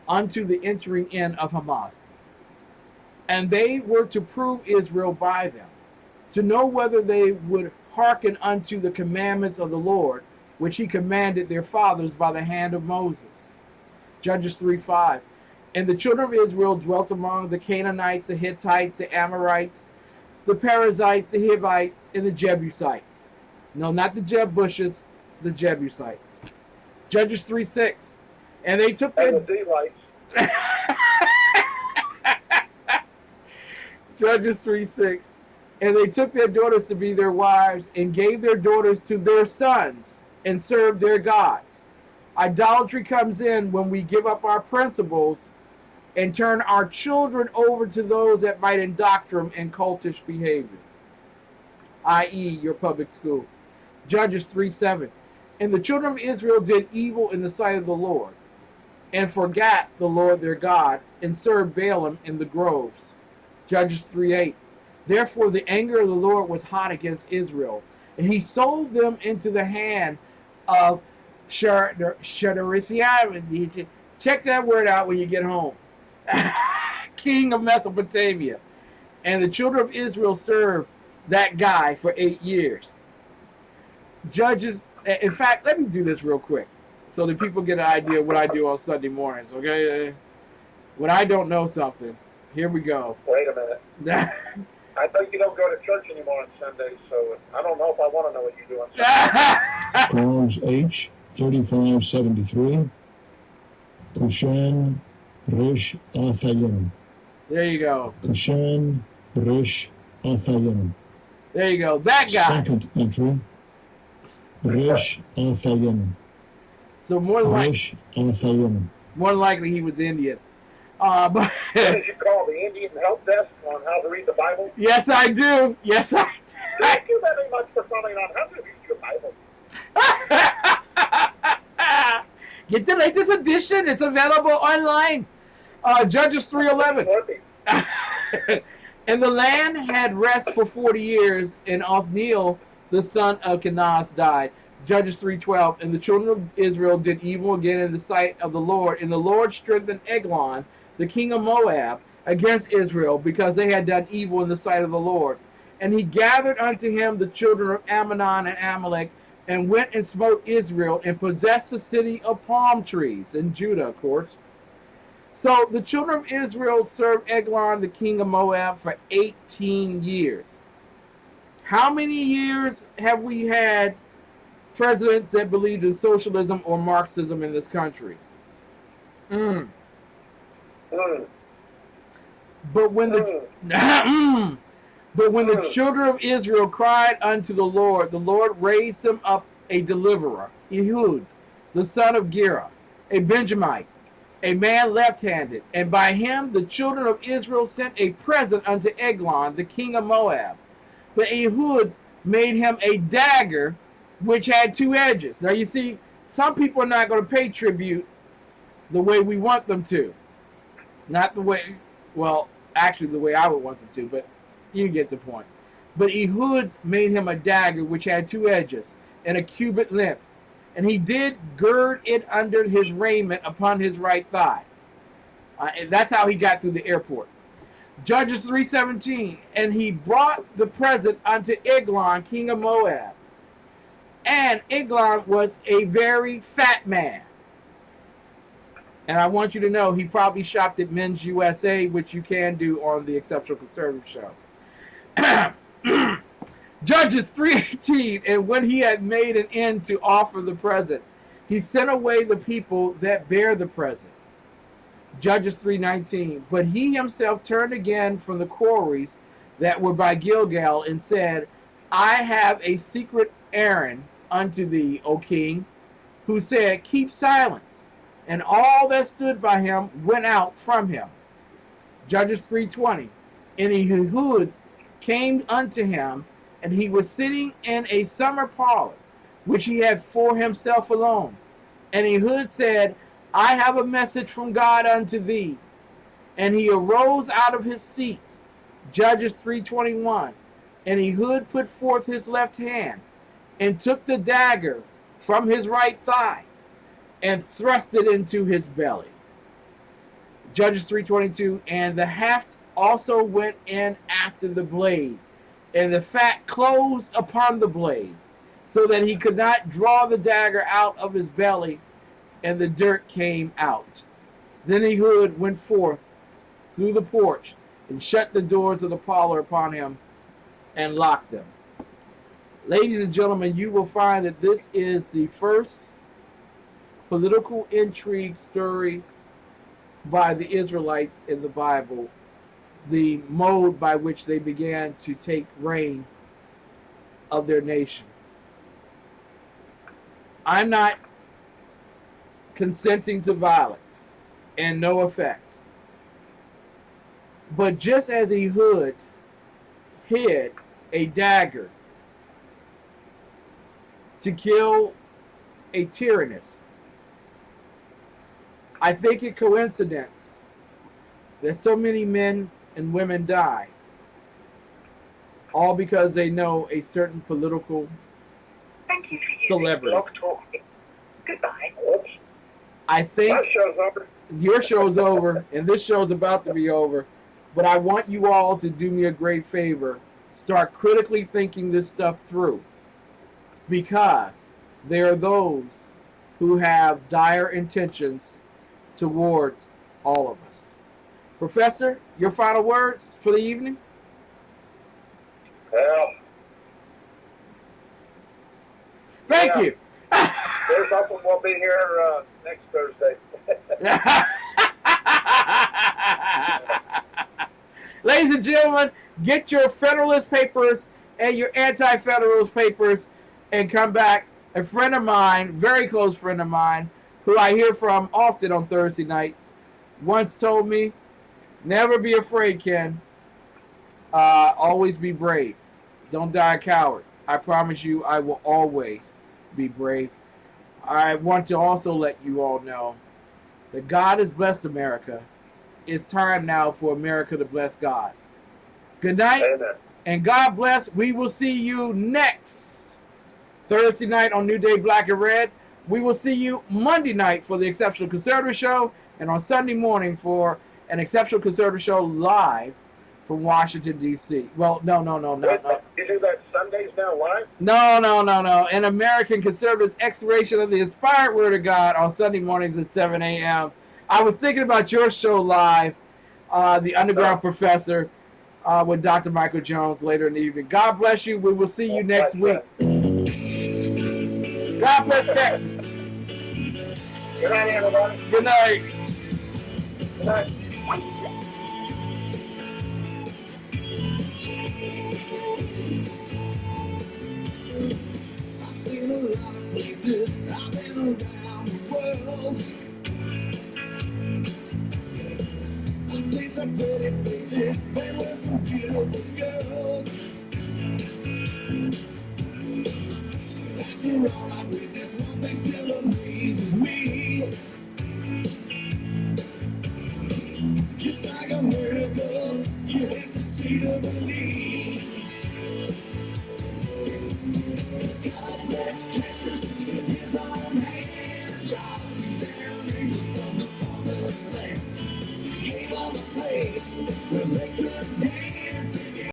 unto the entering in of Hamath. And they were to prove Israel by them, to know whether they would hearken unto the commandments of the Lord, which he commanded their fathers by the hand of Moses. Judges 3:5. And the children of Israel dwelt among the Canaanites, the Hittites, the Amorites, the Perizzites, the Hivites, and the Jebusites. No, not the Jeb Bushes, the Jebusites. Judges 3:6. And they took their... Judges 3:6. And they took their daughters to be their wives, and gave their daughters to their sons, and served their gods. Idolatry comes in when we give up our principles and turn our children over to those that might indoctrinate them in cultish behavior, i.e. your public school. Judges 3:7. And the children of Israel did evil in the sight of the Lord, and forgot the Lord their God, and served Balaam in the groves. Judges 3:8. Therefore the anger of the Lord was hot against Israel, and he sold them into the hand of Shadarithia. Check that word out when you get home. king of Mesopotamia. And the children of Israel served that guy for 8 years. Judges, in fact, let me do this real quick so that people get an idea of what I do on Sunday mornings, okay? When I don't know something, here we go. Wait a minute. I think you don't go to church anymore on Sundays, so I don't know if I want to know what you do on Sundays. Clause H, 3573. Kushan Rish Athayim. There you go. Kushan Rish Athayim. There you go. That guy. Second entry. Rish Athayim. So more than Rish Athayim. more than likely he was Indian. What But did you call the Indian help desk on how to read the Bible? yes, I do. Yes, I do. Thank you very much for calling on how to read your Bible. Get the latest edition. It's available online. Judges 3:11. And the land had rest for 40 years, and Othniel, the son of Kenaz, died. Judges 3:12. And the children of Israel did evil again in the sight of the Lord. And the Lord strengthened Eglon, the king of Moab, against Israel, because they had done evil in the sight of the Lord. And he gathered unto him the children of Ammon and Amalek, and went and smote Israel, and possessed the city of palm trees, in Judah, of course. So the children of Israel served Eglon, the king of Moab, for 18 years. How many years have we had presidents that believed in socialism or Marxism in this country? But when the children of Israel cried unto the Lord raised them up a deliverer, Ehud, the son of Gera, a Benjamite, a man left-handed, and by him the children of Israel sent a present unto Eglon, the king of Moab. But Ehud made him a dagger which had 2 edges. Now you see, some people are not going to pay tribute the way we want them to. Not the way, well, actually the way I would want them to, but you get the point. But Ehud made him a dagger which had 2 edges and a cubit length. And he did gird it under his raiment upon his right thigh. And that's how he got through the airport. Judges 3:17. And he brought the present unto Eglon, king of Moab. And Eglon was a very fat man. And I want you to know he probably shopped at Men's USA, which you can do on the Exceptional Conservative Show. Judges 3:18. And when he had made an end to offer the present, he sent away the people that bear the present. Judges 3:19. But he himself turned again from the quarries that were by Gilgal, and said, I have a secret errand unto thee, O king, who said, keep silence. And all that stood by him went out from him. Judges 3:20. And Ehud came unto him, and he was sitting in a summer parlor, which he had for himself alone. And Ehud said, I have a message from God unto thee. And he arose out of his seat. Judges 3:21. And Ehud put forth his left hand, and took the dagger from his right thigh, and thrust it into his belly. Judges 3:22. And the haft also went in after the blade, and the fat closed upon the blade, so that he could not draw the dagger out of his belly, and the dirt came out. Then Ehud went forth through the porch, and shut the doors of the parlor upon him, and locked them. Ladies and gentlemen, you will find that this is the first political intrigue story by the Israelites in the Bible, the mode by which they began to take reign of their nation. I'm not consenting to violence, and no effect. But just as Ehud hid a dagger to kill a tyrannist, I think it coincidence that so many men and women die, all because they know a certain political celebrity. Goodbye. I think My show's over. your show's over, and this show's about to be over. But I want you all to do me a great favor. Start critically thinking this stuff through. Because there are those who have dire intentions towards all of us. Professor, your final words for the evening? Well, thank you. There's something we'll be here next Thursday. Ladies and gentlemen, get your Federalist papers and your Anti-Federalist papers and come back. A friend of mine, very close friend of mine, who I hear from often on Thursday nights, once told me, never be afraid, Ken. Always be brave. Don't die a coward. I promise you I will always be brave. I want to also let you all know that God has blessed America. It's time now for America to bless God. Good night. Amen. And God bless. We will see you next Thursday night on New Day Black and Red. We will see you Monday night for the Exceptional Conservative Show and on Sunday morning for an Exceptional Conservative Show live from Washington, D.C. Well, no. You do that Sundays now live? No. An American Conservatives Exploration of the Inspired Word of God on Sunday mornings at 7 a.m. I was thinking about your show live, The Underground Professor, with Dr. Michael Jones later in the evening. God bless you. We will see you next week. God bless Texas. Good night, everybody. Good night. Good night. I've seen a lot of places, I've been around the world. I've seen some pretty places, been with some beautiful girls. After all I witnessed, one thing still amazes me. Just like a miracle, you have to see to believe. God bless Texas.